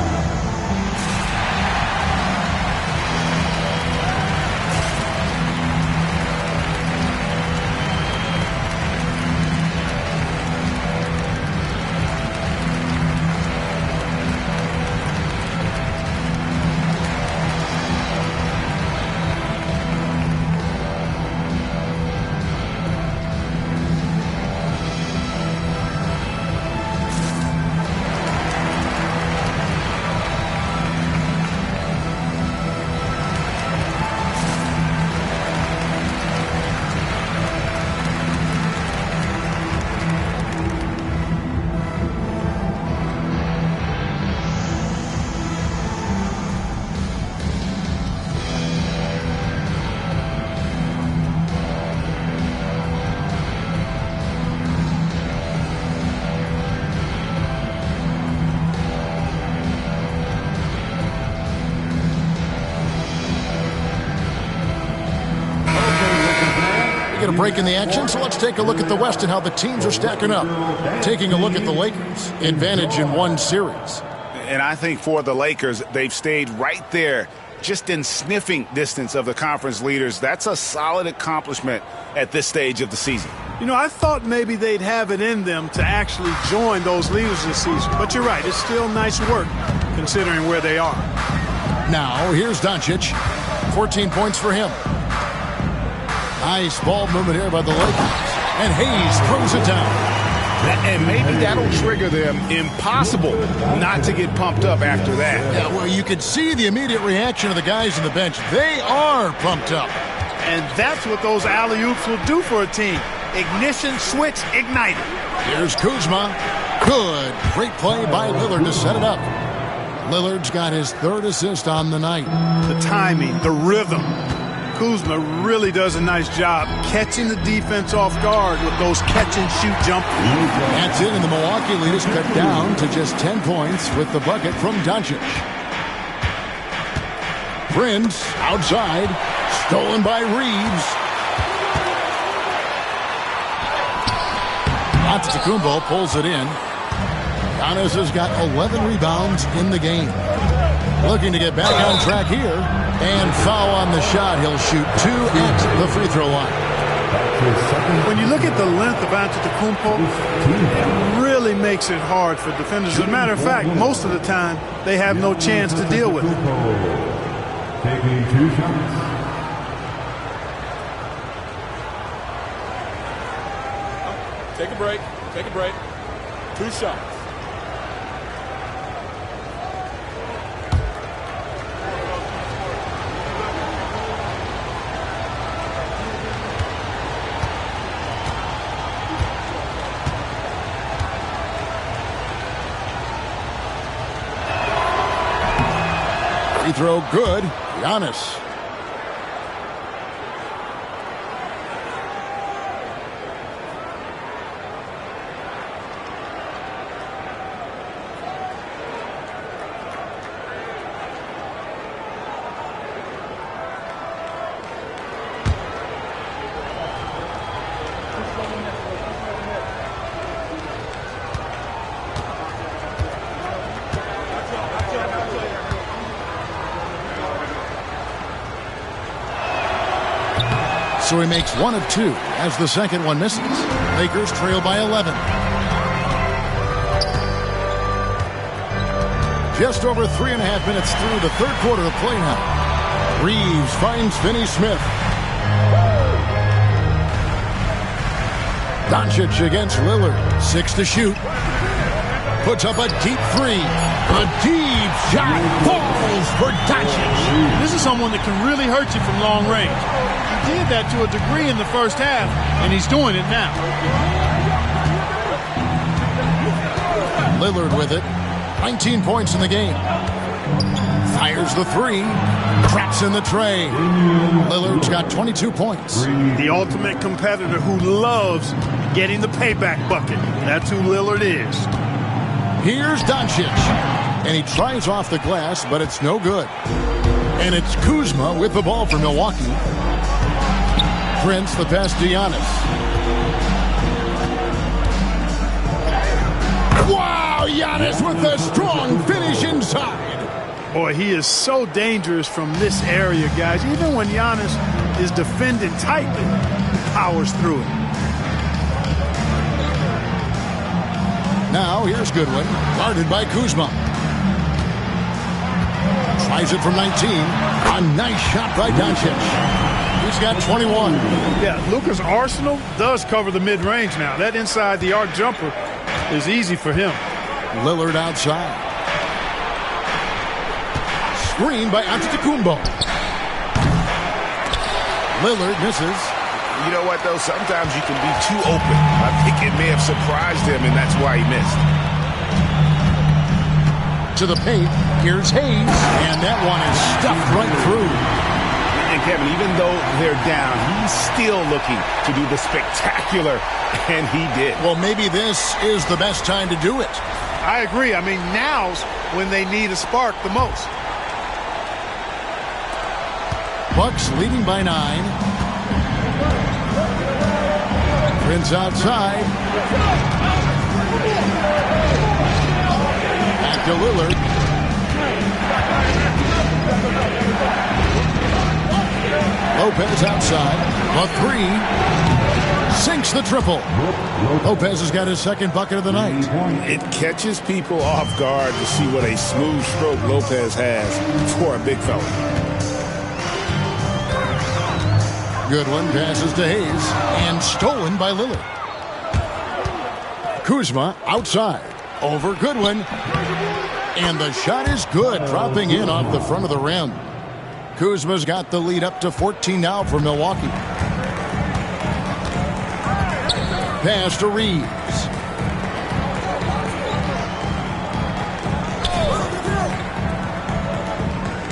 A break in the action, so let's take a look at the West and how the teams are stacking up. Taking a look at the Lakers, advantage in one series. And I think for the Lakers, they've stayed right there, just in sniffing distance of the conference leaders. That's a solid accomplishment at this stage of the season. You know, I thought maybe they'd have it in them to actually join those leaders this season. But you're right, it's still nice work considering where they are. Now, here's Doncic. 14 points for him. Nice ball movement here by the Lakers. And Hayes throws it down. And maybe that'll trigger them. Impossible not to get pumped up after that. Yeah, well, you could see the immediate reaction of the guys on the bench. They are pumped up. And that's what those alley-oops will do for a team. Ignition, switch, ignited. Here's Kuzma. Good. Great play by Lillard to set it up. Lillard's got his third assist on the night. The timing, the rhythm. Kuzma really does a nice job catching the defense off guard with those catch-and-shoot jumpers. That's it, and the Milwaukee lead is cut down to just 10 points with the bucket from Doncic. Prince outside, stolen by Reeves. Antetokounmpo pulls it in. Giannis has got 11 rebounds in the game. Looking to get back on track here. And foul on the shot. He'll shoot 2 at the free throw line. When you look at the length of Antetokounmpo, it really makes it hard for defenders. As a matter of fact, most of the time, they have no chance to deal with it. Taking 2 shots. Take a break. Take a break. 2 shots. Free throw good. Giannis. So he makes 1 of 2 as the second one misses. Lakers trail by 11. Just over 3.5 minutes through the third quarter of play now. Reeves finds Finney-Smith. Doncic against Lillard. 6 to shoot. Puts up a deep 3. A deep shot falls for Doncic. This is someone that can really hurt you from long range. You did that to a degree in the first half, and he's doing it now. Lillard with it. 19 points in the game. Fires the three. Traps in the tray. Lillard's got 22 points. The ultimate competitor who loves getting the payback bucket. That's who Lillard is. Here's Doncic. And he tries off the glass, but it's no good. And it's Kuzma with the ball for Milwaukee. Prince the pass to Giannis. Wow, Giannis with the strong finish inside. Boy, he is so dangerous from this area, guys. Even when Giannis is defending tightly, he powers through it. Now, here's Goodwin, guarded by Kuzma. Tries it from 19. A nice shot by Doncic. He's got 21. Yeah, Luka's arsenal does cover the mid-range now. That inside the arc jumper is easy for him. Lillard outside. Screen by Antetokounmpo. Lillard misses. You know what, though? Sometimes you can be too open. I think it may have surprised him, and that's why he missed. To the paint. Here's Hayes. And that one is stuffed right through. And, Kevin, even though they're down, he's still looking to do the spectacular, and he did. Well, maybe this is the best time to do it. I agree. I mean, now's when they need a spark the most. Bucks leading by 9. Prince outside. Back to Lillard. Lopez outside. A three. Sinks the triple. Lopez has got his second bucket of the night. It catches people off guard to see what a smooth stroke Lopez has for a big fella. Goodwin passes to Hayes and stolen by Lillard. Kuzma outside over Goodwin. And the shot is good, dropping in off the front of the rim. Kuzma's got the lead up to 14 now for Milwaukee. Pass to Reeves.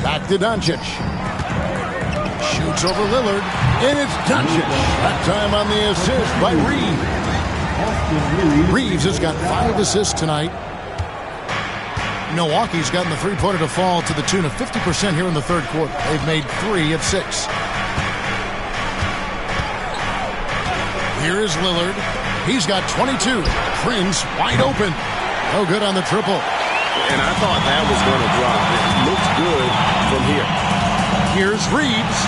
Back to Doncic. Shoots over Lillard, and it's Doncic. That time on the assist by Reeves. Reeves has got 5 assists tonight. Milwaukee's gotten the three-pointer to fall to the tune of 50% here in the third quarter. They've made 3 of 6. Here is Lillard. He's got 22. Prince wide open. No good on the triple. And I thought that was going to drop. It looked good from here. Here's Reeves.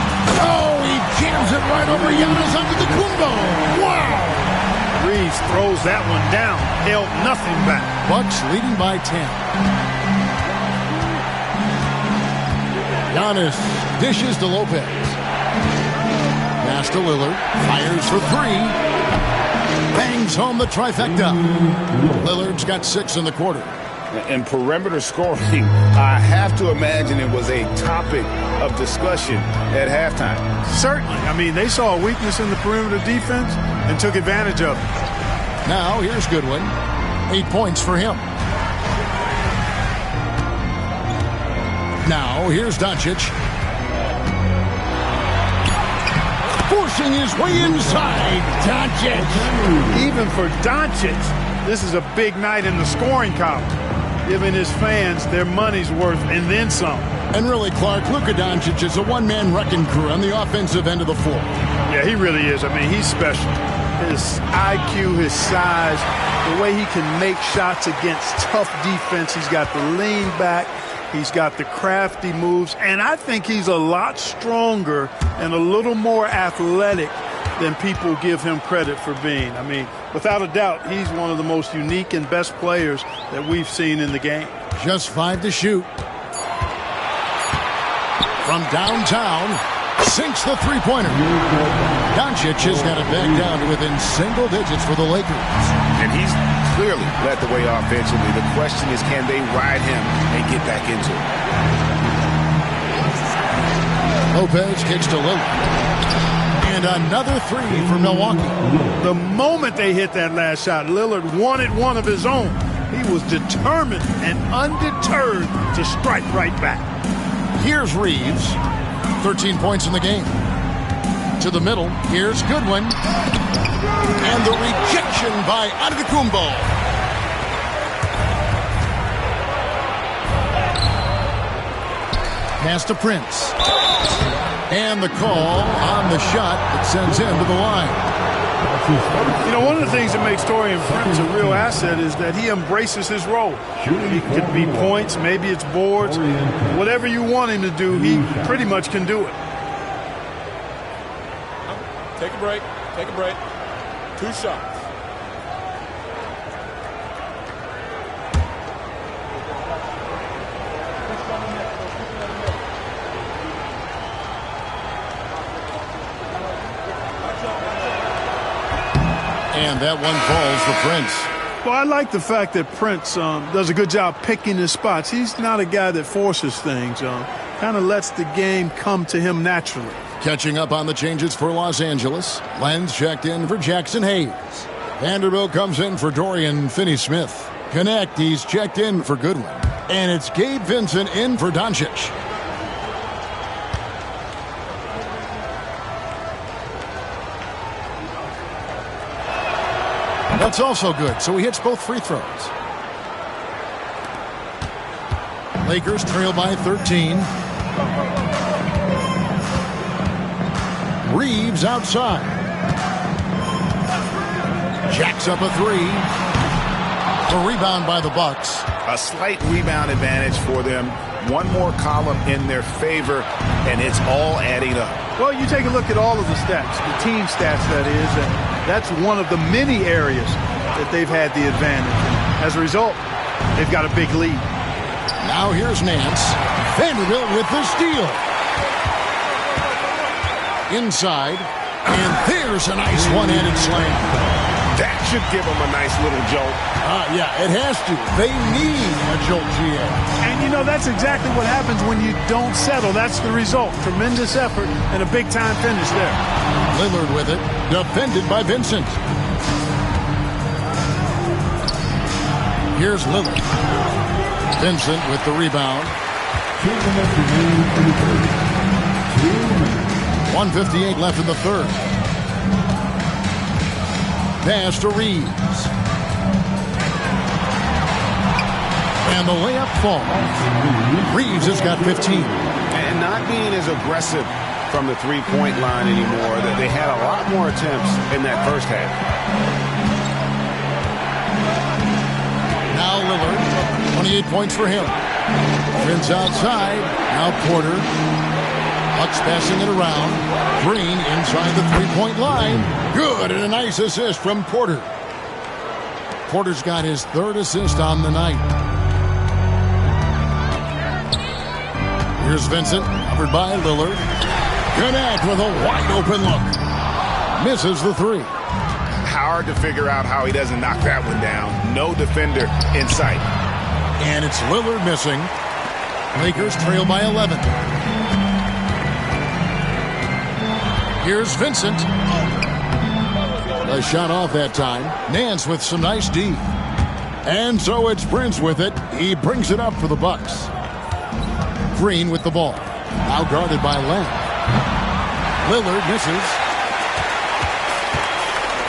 Oh, he jams it right over Giannis Antetokounmpo. Wow! Reeves throws that one down. Held nothing back. Bucks leading by 10. Giannis dishes to Lopez. Pass to Lillard. Fires for 3. Bangs home the trifecta. Lillard's got 6 in the quarter. And perimeter scoring, I have to imagine it was a topic of discussion at halftime. Certainly. I mean, they saw a weakness in the perimeter defense and took advantage of it. Now, here's Goodwin. 8 points for him. Now, here's Doncic. Forcing his way inside. Doncic. Even for Doncic, this is a big night in the scoring column, giving his fans their money's worth and then some. And really, Clark, Luka Doncic is a one-man wrecking crew on the offensive end of the floor. Yeah, he really is. I mean, he's special. His IQ, his size, the way he can make shots against tough defense. He's got the lean back. He's got the crafty moves. And I think he's a lot stronger and a little more athletic than people give him credit for being. I mean, without a doubt, he's one of the most unique and best players that we've seen in the game. Just 5 to shoot. From downtown, sinks the three-pointer. Doncic has got it back down to within single digits for the Lakers. And he's clearly led the way offensively. The question is, can they ride him and get back into it? Lopez kicks to Lillard. And another three for Milwaukee. The moment they hit that last shot, Lillard wanted one of his own. He was determined and undeterred to strike right back. Here's Reeves. 13 points in the game. To the middle. Here's Goodwin. And the rejection by Antetokounmpo. Pass to Prince. And the call on the shot that sends him to the line. You know, one of the things that makes Taurean Prince a real asset is that he embraces his role. It could be points, maybe it's boards. Whatever you want him to do, he pretty much can do it. Take a break. Take a break. 2 shots. And that one falls for Prince. Well, I like the fact that Prince does a good job picking his spots. He's not a guy that forces things. Kind of lets the game come to him naturally. Catching up on the changes for Los Angeles. Lenz checked in for Jackson Hayes. Vanderbilt comes in for Dorian Finney-Smith. Connect, he's checked in for Goodwin. And it's Gabe Vincent in for Doncic. That's also good, so he hits both free throws. Lakers trail by 13. Reeves outside. Jacks up a three. A rebound by the Bucks. A slight rebound advantage for them. One more column in their favor, and it's all adding up. Well, you take a look at all of the stats, the team stats, that is, and that's one of the many areas that they've had the advantage. And as a result, they've got a big lead. Now here's Nance. Vanderbilt with the steal. Inside, and there's a nice one-handed slam. That should give them a nice little jolt. Yeah, it has to. They need a jolt, GA. And, you know, that's exactly what happens when you don't settle. That's the result. Tremendous effort and a big-time finish there. Lillard with it. Defended by Vincent. Here's Lillard. Vincent with the rebound. 1:58 left in the third. Pass to Reeves. And the layup falls. Reeves has got 15. And not being as aggressive from the three-point line anymore. They had a lot more attempts in that first half. Now Lillard, 28 points for him. Prince outside. Now Porter. Bucks passing it around. Green inside the three-point line. Good, and a nice assist from Porter. Porter's got his third assist on the night. Here's Vincent, covered by Lillard. Connect with a wide-open look. Misses the three. Hard to figure out how he doesn't knock that one down. No defender in sight. And it's Lillard missing. Lakers trail by 11. Here's Vincent. A shot off that time. Nance with some nice D. And so it's Prince with it. He brings it up for the Bucks. Green with the ball. Now guarded by Lamb. Lillard misses.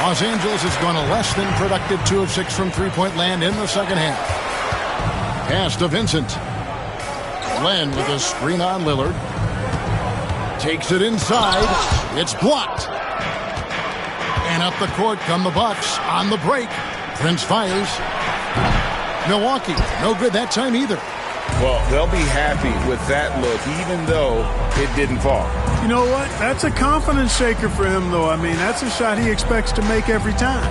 Los Angeles has gone a less than productive 2 of 6 from three-point land in the second half. Pass to Vincent. Len with a screen on Lillard. Takes it inside. It's blocked. And up the court come the Bucks on the break. Prince fires. Milwaukee, no good that time either. Well, they'll be happy with that look, even though it didn't fall. You know what? That's a confidence shaker for him, though. I mean, that's a shot he expects to make every time.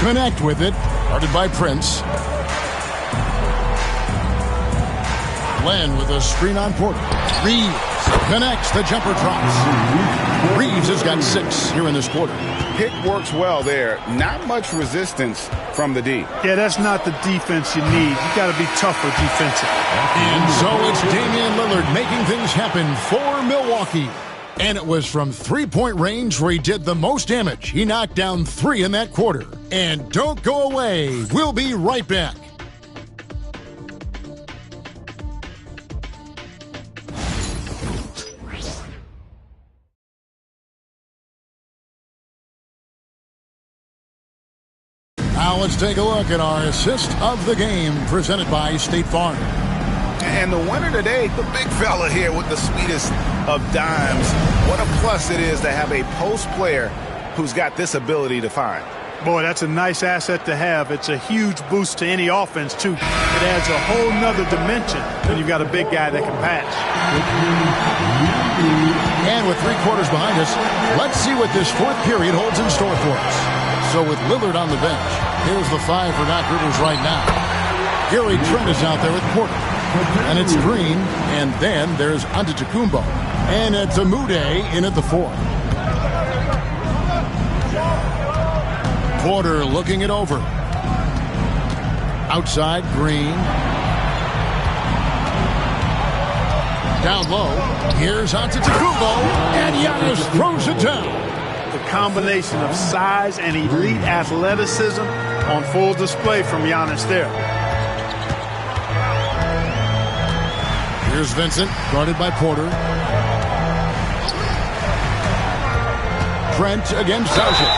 Connect with it. Guarded by Prince. Len with a screen on Porter. Reeves connects. The jumper drops. Reeves has got 6 here in this quarter. Pick works well there. Not much resistance from the D. Yeah, that's not the defense you need. You got to be tougher defensively. And so it's Damian Lillard making things happen for Milwaukee. And it was from three-point range where he did the most damage. He knocked down 3 in that quarter. And don't go away. We'll be right back. Now let's take a look at our assist of the game presented by State Farm. And the winner today, the big fella here with the sweetest of dimes. What a plus it is to have a post player who's got this ability to find. Boy, that's a nice asset to have. It's a huge boost to any offense, too. It adds a whole nother dimension when you've got a big guy that can pass. And with 3 quarters behind us, let's see what this fourth period holds in store for us. So with Lillard on the bench, here's the 5 for Doc Rivers right now. Gary Trent is out there with Porter. And it's Green, and then there's Antetokounmpo. And it's Amude in at the 4. Porter looking it over. Outside, Green. Down low, here's Antetokounmpo, and Giannis throws it down. The combination of size and elite athleticism on full display from Giannis there. Here's Vincent, guarded by Porter. Trent against Doncic.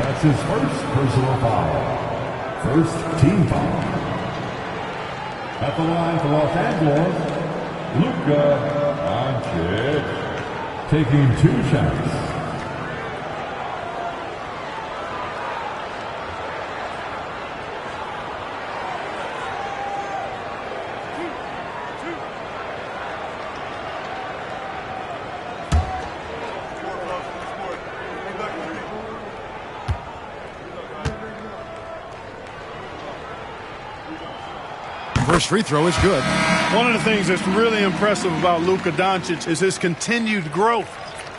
That's his first personal foul. First team foul. At the line for Los Angeles, Luka Doncic taking 2 shots. First free throw is good. One of the things that's really impressive about Luka Doncic is his continued growth.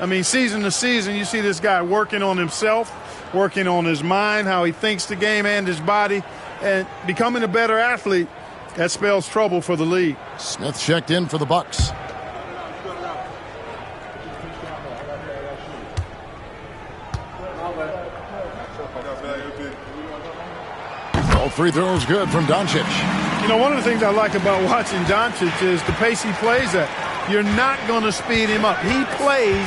I mean, season to season, you see this guy working on himself, working on his mind, how he thinks the game and his body, and becoming a better athlete. That spells trouble for the league. Smith checked in for the Bucks. All free throws good from Doncic. You know, one of the things I like about watching Doncic is the pace he plays at. You're not going to speed him up. He plays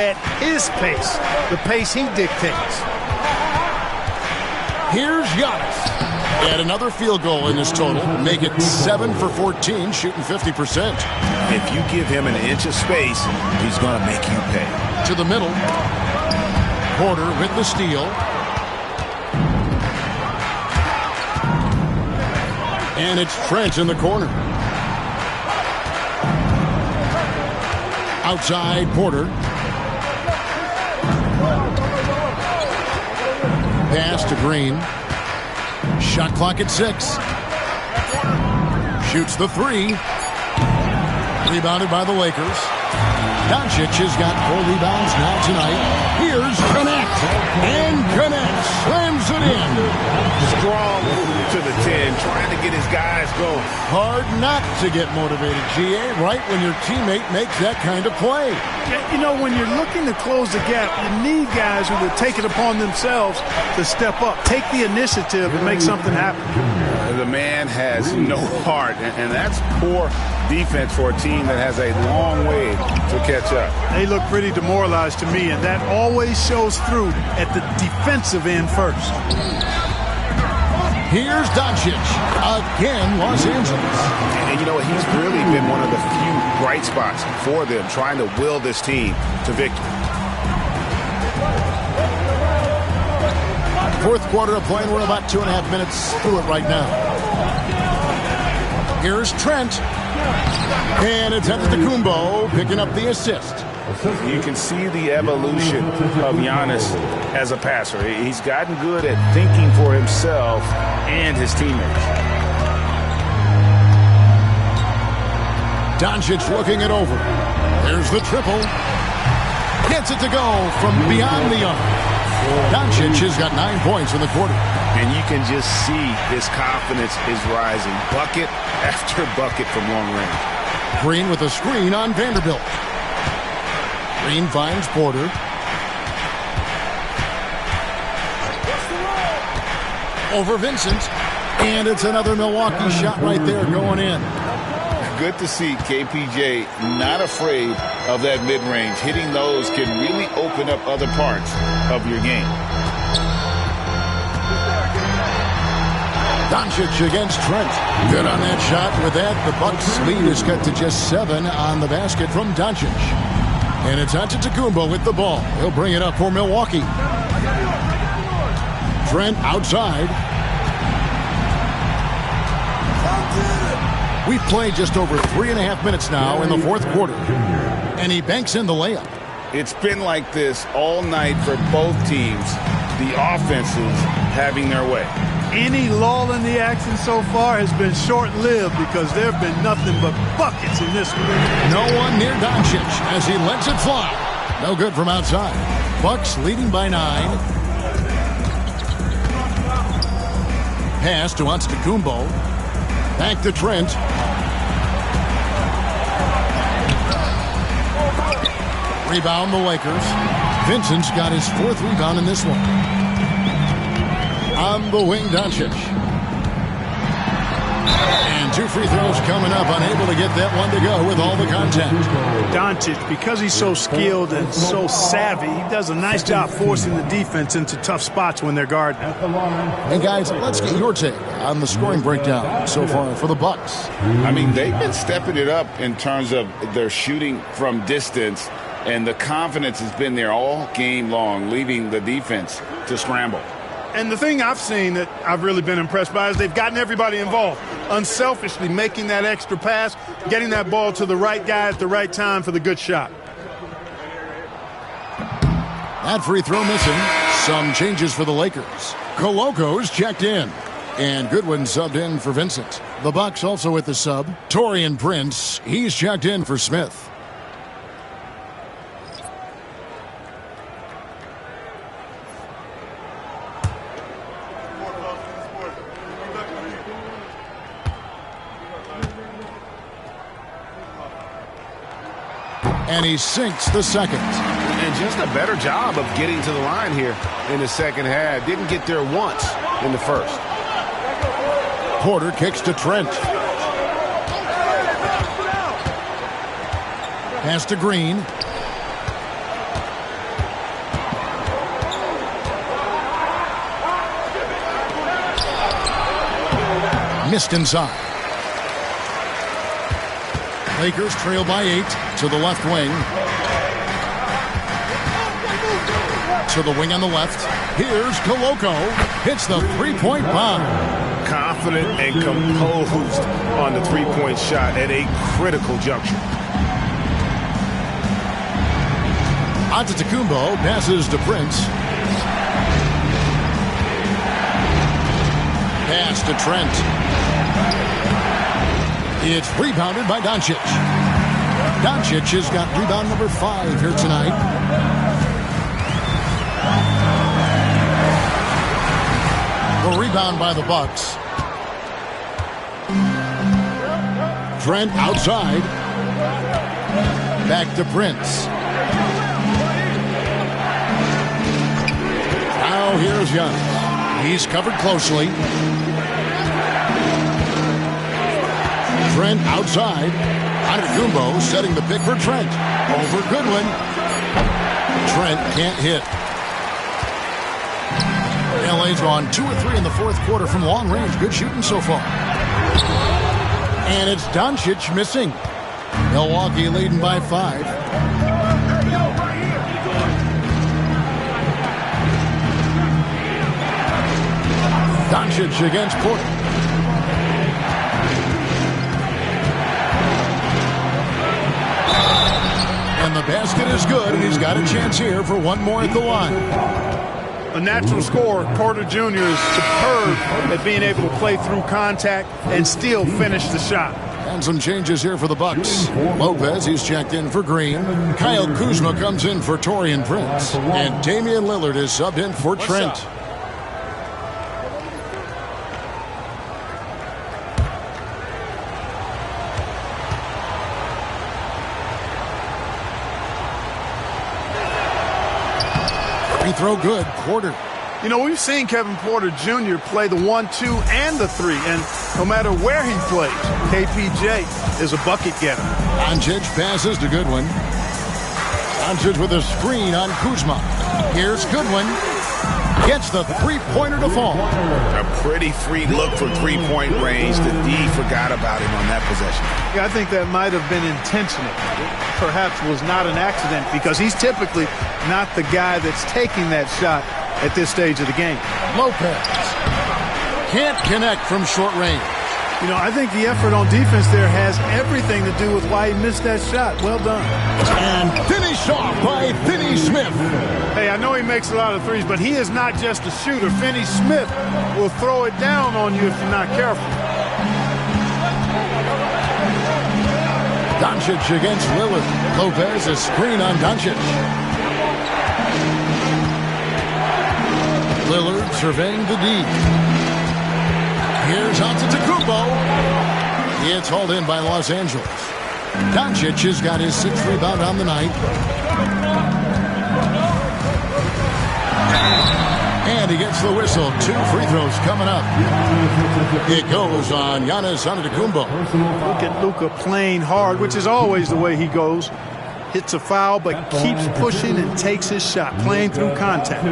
at his pace, the pace he dictates. Here's Giannis. Add another field goal in his total. Make it 7 for 14, shooting 50%. If you give him an inch of space, he's going to make you pay. To the middle. Porter with the steal. And it's Trent in the corner. Outside, Porter. Pass to Green. Shot clock at 6. Shoots the 3. Rebounded by the Lakers. Doncic has got 4 rebounds now tonight. Here's Connect. And Connect slams it in. Strong move to the 10, trying to get his guys going. Hard not to get motivated, GA, right when your teammate makes that kind of play. You know, when you're looking to close the gap, you need guys who will take it upon themselves to step up, take the initiative and make something happen. The man has no heart, and that's poor defense for a team that has a long way to catch up. They look pretty demoralized to me, and that always shows through at the defensive end first. Here's Doncic. Again, Los Angeles. And you know what? He's really been one of the few bright spots for them, trying to will this team to victory. Fourth quarter of play, and we're about 2.5 minutes through it right now. Here's Trent. And it's Antetokounmpo picking up the assist. You can see the evolution of Giannis as a passer. He's gotten good at thinking for himself and his teammates. Doncic looking it over. There's the triple. Gets it to go from beyond the arc. Doncic has got 9 points in the quarter. And you can just see his confidence is rising. Bucket after bucket from long range. Green with a screen on Vanderbilt. Green finds Porter. Over Vincent. And it's another Milwaukee shot right there going in. Good to see KPJ not afraid of that mid-range. Hitting those can really open up other parts of your game. Doncic against Trent. Good on that shot. With that, the Bucks lead is cut to just 7 on the basket from Doncic. And it's Antetokounmpo with the ball. He'll bring it up for Milwaukee. Trent outside. We've played just over 3.5 minutes now in the fourth quarter. And he banks in the layup. It's been like this all night for both teams. The offenses having their way. Any lull in the action so far has been short-lived because there have been nothing but buckets in this one. No one near Doncic as he lets it fly. No good from outside. Bucks leading by 9. Pass to Antetokounmpo. Back to Trent. Rebound the Lakers. Vincent's got his 4th rebound in this one. On the wing, Doncic. And 2 free throws coming up. Unable to get that one to go with all the contact. Doncic, because he's so skilled and so savvy, he does a nice job forcing the defense into tough spots when they're guarding. And guys, let's get your take on the scoring breakdown so far for the Bucks. I mean, they've been stepping it up in terms of their shooting from distance, and the confidence has been there all game long, leaving the defense to scramble. And the thing I've seen that I've really been impressed by is they've gotten everybody involved, unselfishly making that extra pass, getting that ball to the right guy at the right time for the good shot. That free throw missing. Some changes for the Lakers. Coloco's checked in. And Goodwin subbed in for Vincent. The Bucks also with the sub. Taurean Prince, he's checked in for Smith. And he sinks the second. And just a better job of getting to the line here in the second half. Didn't get there once in the first. Porter kicks to Trent. Pass to Green. Missed inside. Lakers trail by 8 to the left wing. To the wing on the left. Here's Coloco. Hits the three-point bomb. Confident and composed on the three-point shot at a critical juncture. Antetokounmpo passes to Prince. Pass to Trent. It's rebounded by Doncic. Doncic has got rebound number 5 here tonight. The rebound by the Bucks. Trent outside. Back to Prince. Now here's Giannis. He's covered closely. Trent outside. Antetokounmpo setting the pick for Trent. Over Goodwin. Trent can't hit. LA's gone 2 or 3 in the fourth quarter from long range. Good shooting so far. And it's Doncic missing. Milwaukee leading by 5. Doncic against Porter. And the basket is good, and he's got a chance here for one more at the line. A natural scorer, Porter Jr. is superb at being able to play through contact and still finish the shot. And some changes here for the Bucks. Lopez, he's checked in for Green. Kyle Kuzma comes in for Taurean Prince. And Damian Lillard is subbed in for Trent. throw good. Porter. You know, we've seen Kevin Porter Jr. play the 1-2 and the 3, and no matter where he plays, KPJ is a bucket getter. Doncic passes to Goodwin. Doncic with a screen on Kuzma. Here's Goodwin. Gets the three-pointer to fall. A pretty free look for three-point range. The D forgot about him on that possession. Yeah, I think that might have been intentional. Perhaps was not an accident because he's typically not the guy that's taking that shot at this stage of the game. Lopez can't connect from short range. You know, I think the effort on defense there has everything to do with why he missed that shot. Well done. And finished off by Finney Smith. Hey, I know he makes a lot of threes, but he is not just a shooter. Finney Smith will throw it down on you if you're not careful. Doncic against Lillard. Lopez a screen on Doncic. Lillard surveying the D. Here's Antetokounmpo. It's hauled in by Los Angeles. Doncic has got his 6th rebound on the night. And he gets the whistle. 2 free throws coming up. It goes on Giannis Antetokounmpo. Look at Luka playing hard, which is always the way he goes. Hits a foul, but keeps pushing and takes his shot, playing through contact.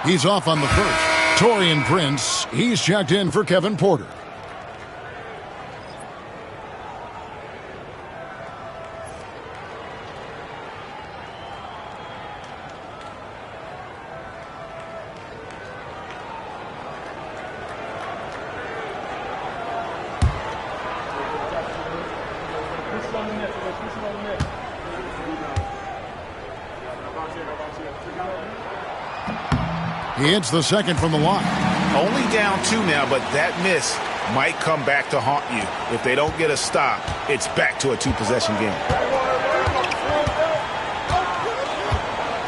He's off on the first. Taurean Prince, he's checked in for Kevin Porter. He hits the second from the line. Only down 2 now, but that miss might come back to haunt you. If they don't get a stop, it's back to a 2-possession game.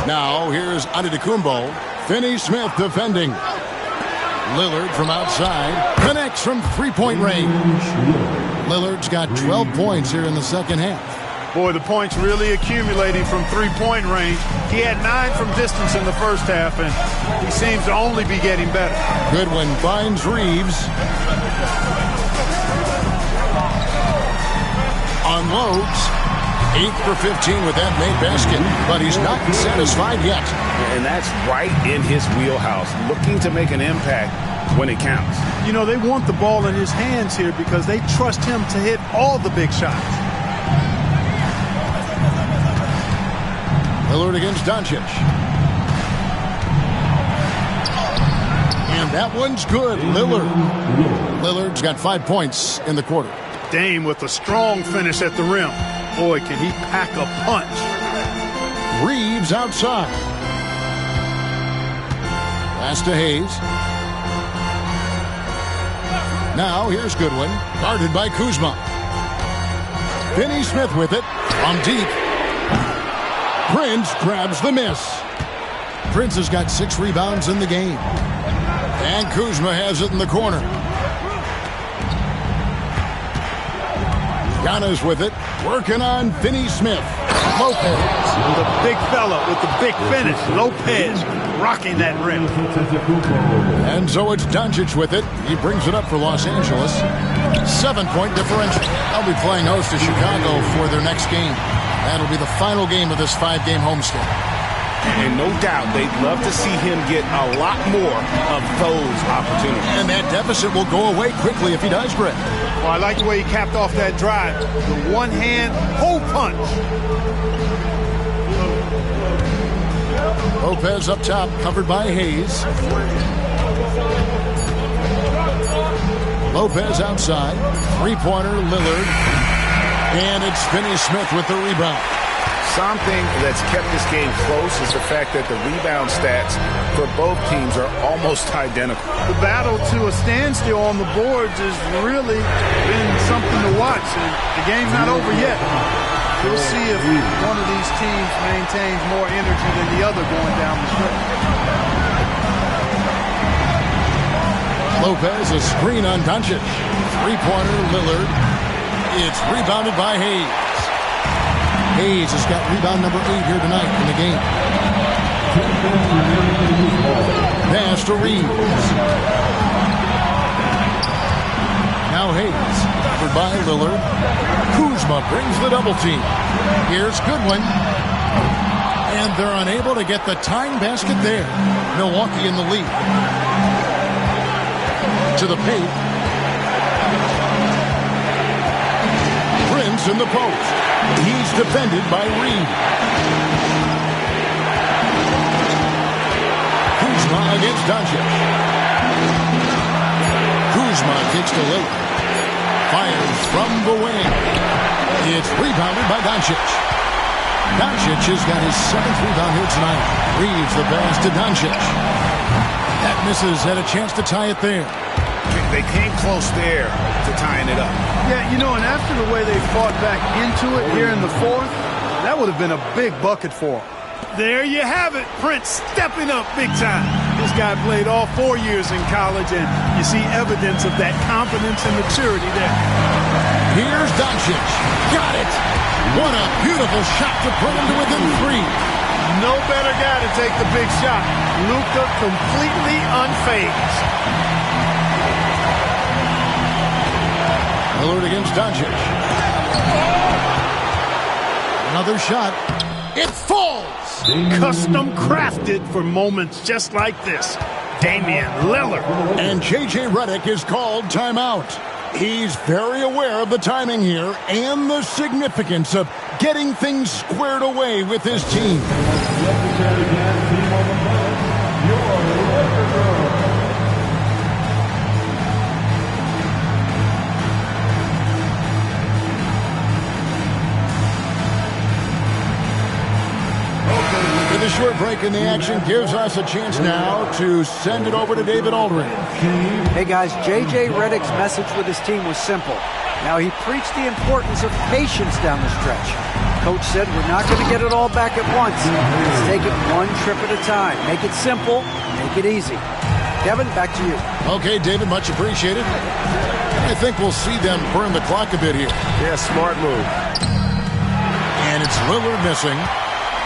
Now here's Antetokounmpo. Finney Smith defending. Lillard from outside. Connects from three-point range. Lillard's got 12 points here in the second half. Boy, the points really accumulating from three-point range. He had 9 from distance in the first half, and he seems to only be getting better. Goodwin finds Reeves. Unloads. 8 for 15 with that made basket, but he's not satisfied yet. And that's right in his wheelhouse, looking to make an impact when it counts. You know, they want the ball in his hands here because they trust him to hit all the big shots. Lillard against Doncic. And that one's good. Lillard's got 5 points in the quarter. Dame with a strong finish at the rim. Boy, can he pack a punch. Reeves outside. Pass to Hayes. Now here's Goodwin. Guarded by Kuzma. Finney Smith with it. From deep. Prince grabs the miss. Prince has got 6 rebounds in the game. And Kuzma has it in the corner. Giannis with it. Working on Finney Smith. Lopez. The big fella with the big finish. Lopez rocking that rim. And so it's Doncic with it. He brings it up for Los Angeles. 7-point differential. They'll be playing host to Chicago for their next game. That'll be the final game of this 5-game homestand. And no doubt they'd love to see him get a lot more of those opportunities. And that deficit will go away quickly if he does, Greg. Well, I like the way he capped off that drive. The one-hand hole punch. Lopez up top, covered by Hayes. Lopez outside. Three-pointer, Lillard. And it's Finney Smith with the rebound. Something that's kept this game close is the fact that the rebound stats for both teams are almost identical. The battle to a standstill on the boards has really been something to watch. The game's not over yet. We'll see if one of these teams maintains more energy than the other going down the stretch. Lopez, a screen on Doncic. Three-pointer, Lillard. It's rebounded by Hayes. Hayes has got rebound number 8 here tonight in the game. Pass to Reeves. Now Hayes, covered by Lillard. Kuzma brings the double team. Here's Goodwin. And they're unable to get the tying basket there. Milwaukee in the lead. To the paint. Prince in the post. He's defended by Reed. Kuzma against Doncic. Kuzma kicks to Lillard. Fires from the wing. It's rebounded by Doncic. Doncic has got his 7th rebound here tonight. Reeves the pass to Doncic. That misses, had a chance to tie it there. They came close there to tying it up. Yeah, you know, and after the way they fought back into it here in the 4th, that would have been a big bucket for them. There you have it. Prince stepping up big time. This guy played all 4 years in college, and you see evidence of that confidence and maturity there. Here's Doncic. Got it. What a beautiful shot to put him to within 3. No better guy to take the big shot. Luka completely unfazed. Lillard against Doncic. Another shot. It falls. Custom crafted for moments just like this. Damian Lillard. And J.J. Redick is called timeout. He's very aware of the timing here and the significance of getting things squared away with his team. The short break in the action gives us a chance now to send it over to David Aldridge. Hey guys, J.J. Redick's message with his team was simple. Now he preached the importance of patience down the stretch. Coach said we're not going to get it all back at once. Let's take it one trip at a time. Make it simple, make it easy. Kevin, back to you. Okay, David, much appreciated. I think we'll see them burn the clock a bit here. Yeah, smart move. And it's Lillard missing.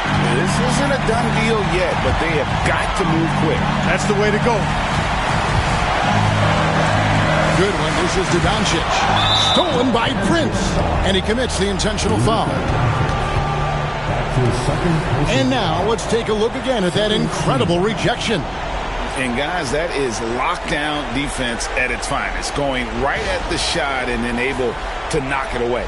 This isn't a done deal yet, but they have got to move quick. That's the way to go. Goodwin dishes to Doncic. Stolen by Prince. And he commits the intentional foul. And now let's take a look again at that incredible rejection. And guys, that is lockdown defense at its finest. Going right at the shot and then able to knock it away.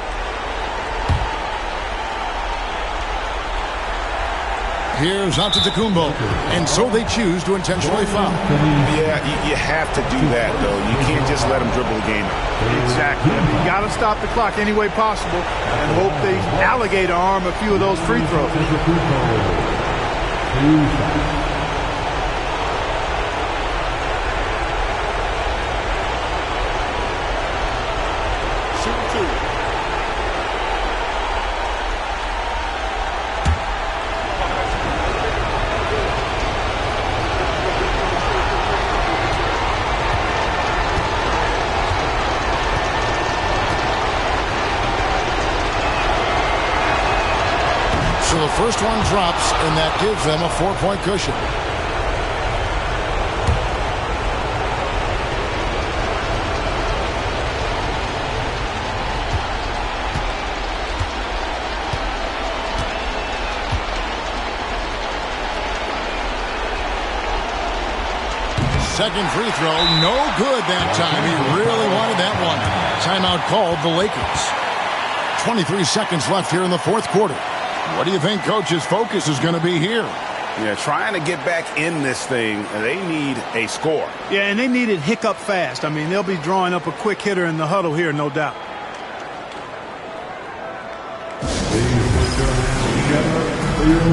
Here's Antetokounmpo, and so they choose to intentionally foul. Yeah, you have to do that, though. You can't just let them dribble the game. Exactly. You got to stop the clock any way possible and hope they alligator arm a few of those free throws. So the first one drops, and that gives them a 4-point cushion. Second free throw, no good that time. He really wanted that one. Timeout called the Lakers. 23 seconds left here in the 4th quarter. What do you think Coach's focus is going to be here? Yeah, trying to get back in this thing, they need a score. Yeah, and they need it hiccup fast. I mean, they'll be drawing up a quick hitter in the huddle here, no doubt. Ladies and gentlemen, together your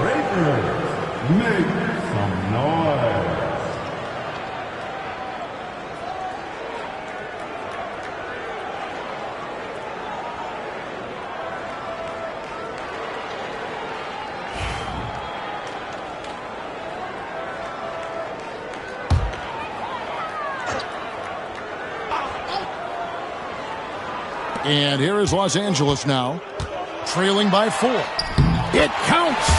Lakers, make some noise. And here is Los Angeles now, trailing by 4. It counts,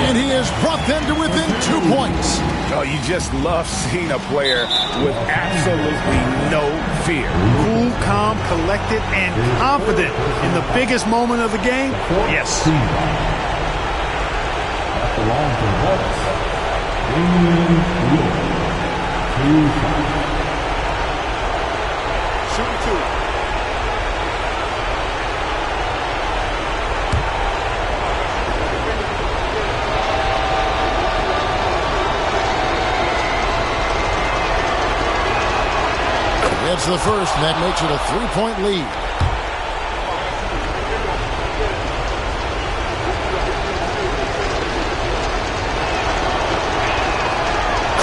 and he has brought them to within 2 points. Oh, you just love seeing a player with absolutely no fear. Cool, calm, collected, and confident in the biggest moment of the game. Yes. That belongs to the Bucks. Shooting 2. It's the first, and that makes it a 3-point lead.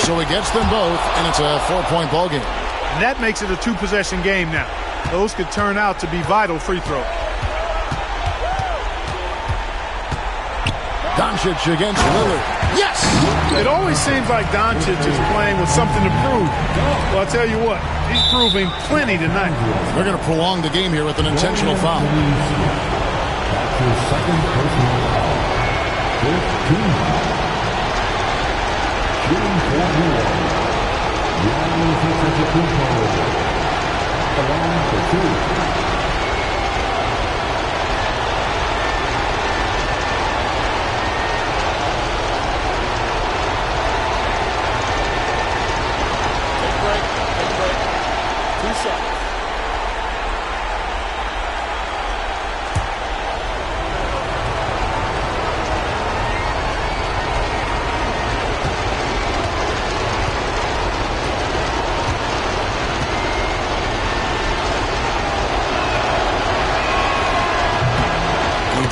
So he gets them both, and it's a 4-point ball game. And that makes it a 2-possession game now. Those could turn out to be vital free throws. Doncic against Lillard. Yes! It always seems like Doncic is playing with something to prove. Well, I'll tell you what, he's proving plenty tonight. They're going to prolong the game here with an intentional foul. That's his second personal foul. 15. Shooting 41. Giannis Antetokounmpo. Along for 2.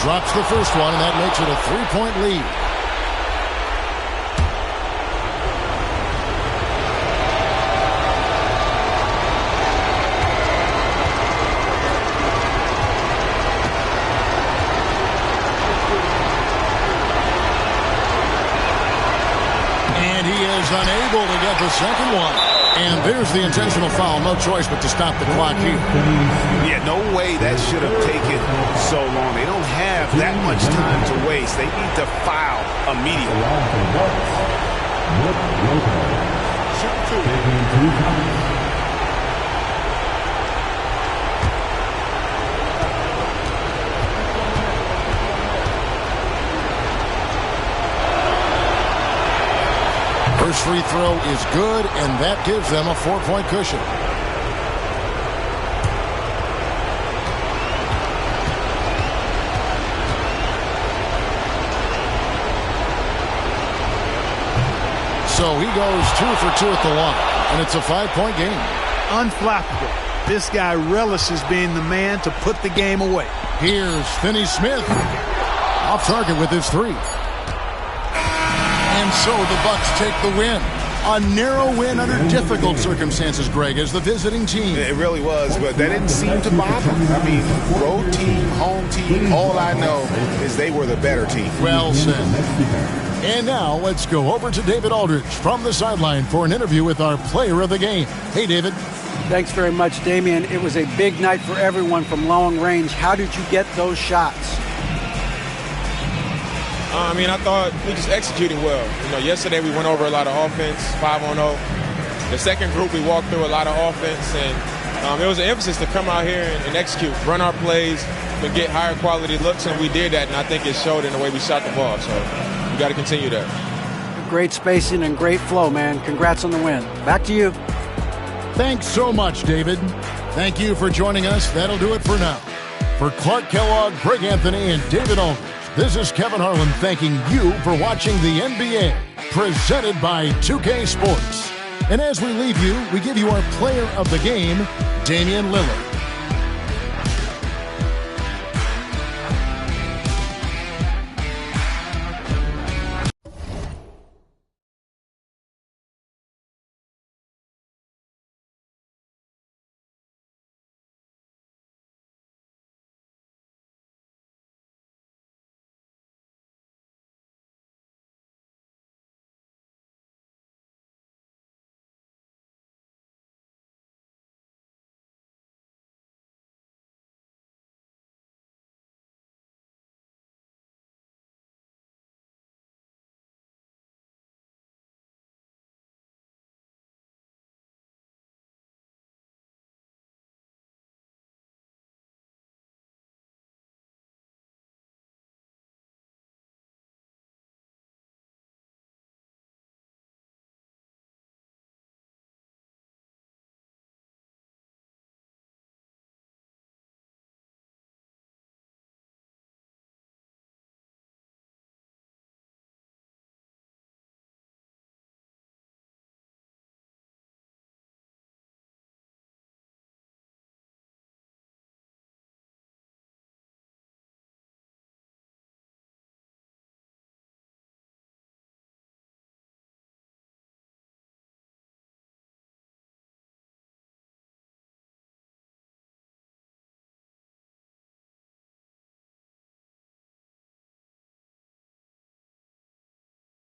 Drops the first one, and that makes it a 3-point lead. And he is unable to get the second one. And there's the intentional foul. No choice but to stop the clock here. Yeah, no way that should have taken so long. They don't have that much time to waste. They need to foul immediately. First free throw is good, and that gives them a 4-point cushion. So he goes 2 for 2 at the line, and it's a 5-point game. Unflappable. This guy relishes being the man to put the game away. Here's Finney Smith. Off target with his 3. And so the Bucks take the win. A narrow win under difficult circumstances, Greg, as the visiting team. It really was, but that didn't seem to bother them. I mean, road team, home team, all I know is they were the better team. Well said. And now let's go over to David Aldridge from the sideline for an interview with our player of the game. Hey, David. Thanks very much, Damian. It was a big night for everyone from long range. How did you get those shots? I thought we just executed well. Yesterday we went over a lot of offense, 5-on-0. The second group we walked through a lot of offense, and it was an emphasis to come out here and execute, run our plays, and get higher quality looks, and we did that, and I think it showed in the way we shot the ball. So we got to continue that. Great spacing and great flow, man. Congrats on the win. Back to you. Thanks so much, David. Thank you for joining us. That'll do it for now. For Clark Kellogg, Greg Anthony, and David Aldridge, this is Kevin Harlan thanking you for watching the NBA, presented by 2K Sports. And as we leave you, we give you our player of the game, Damian Lillard.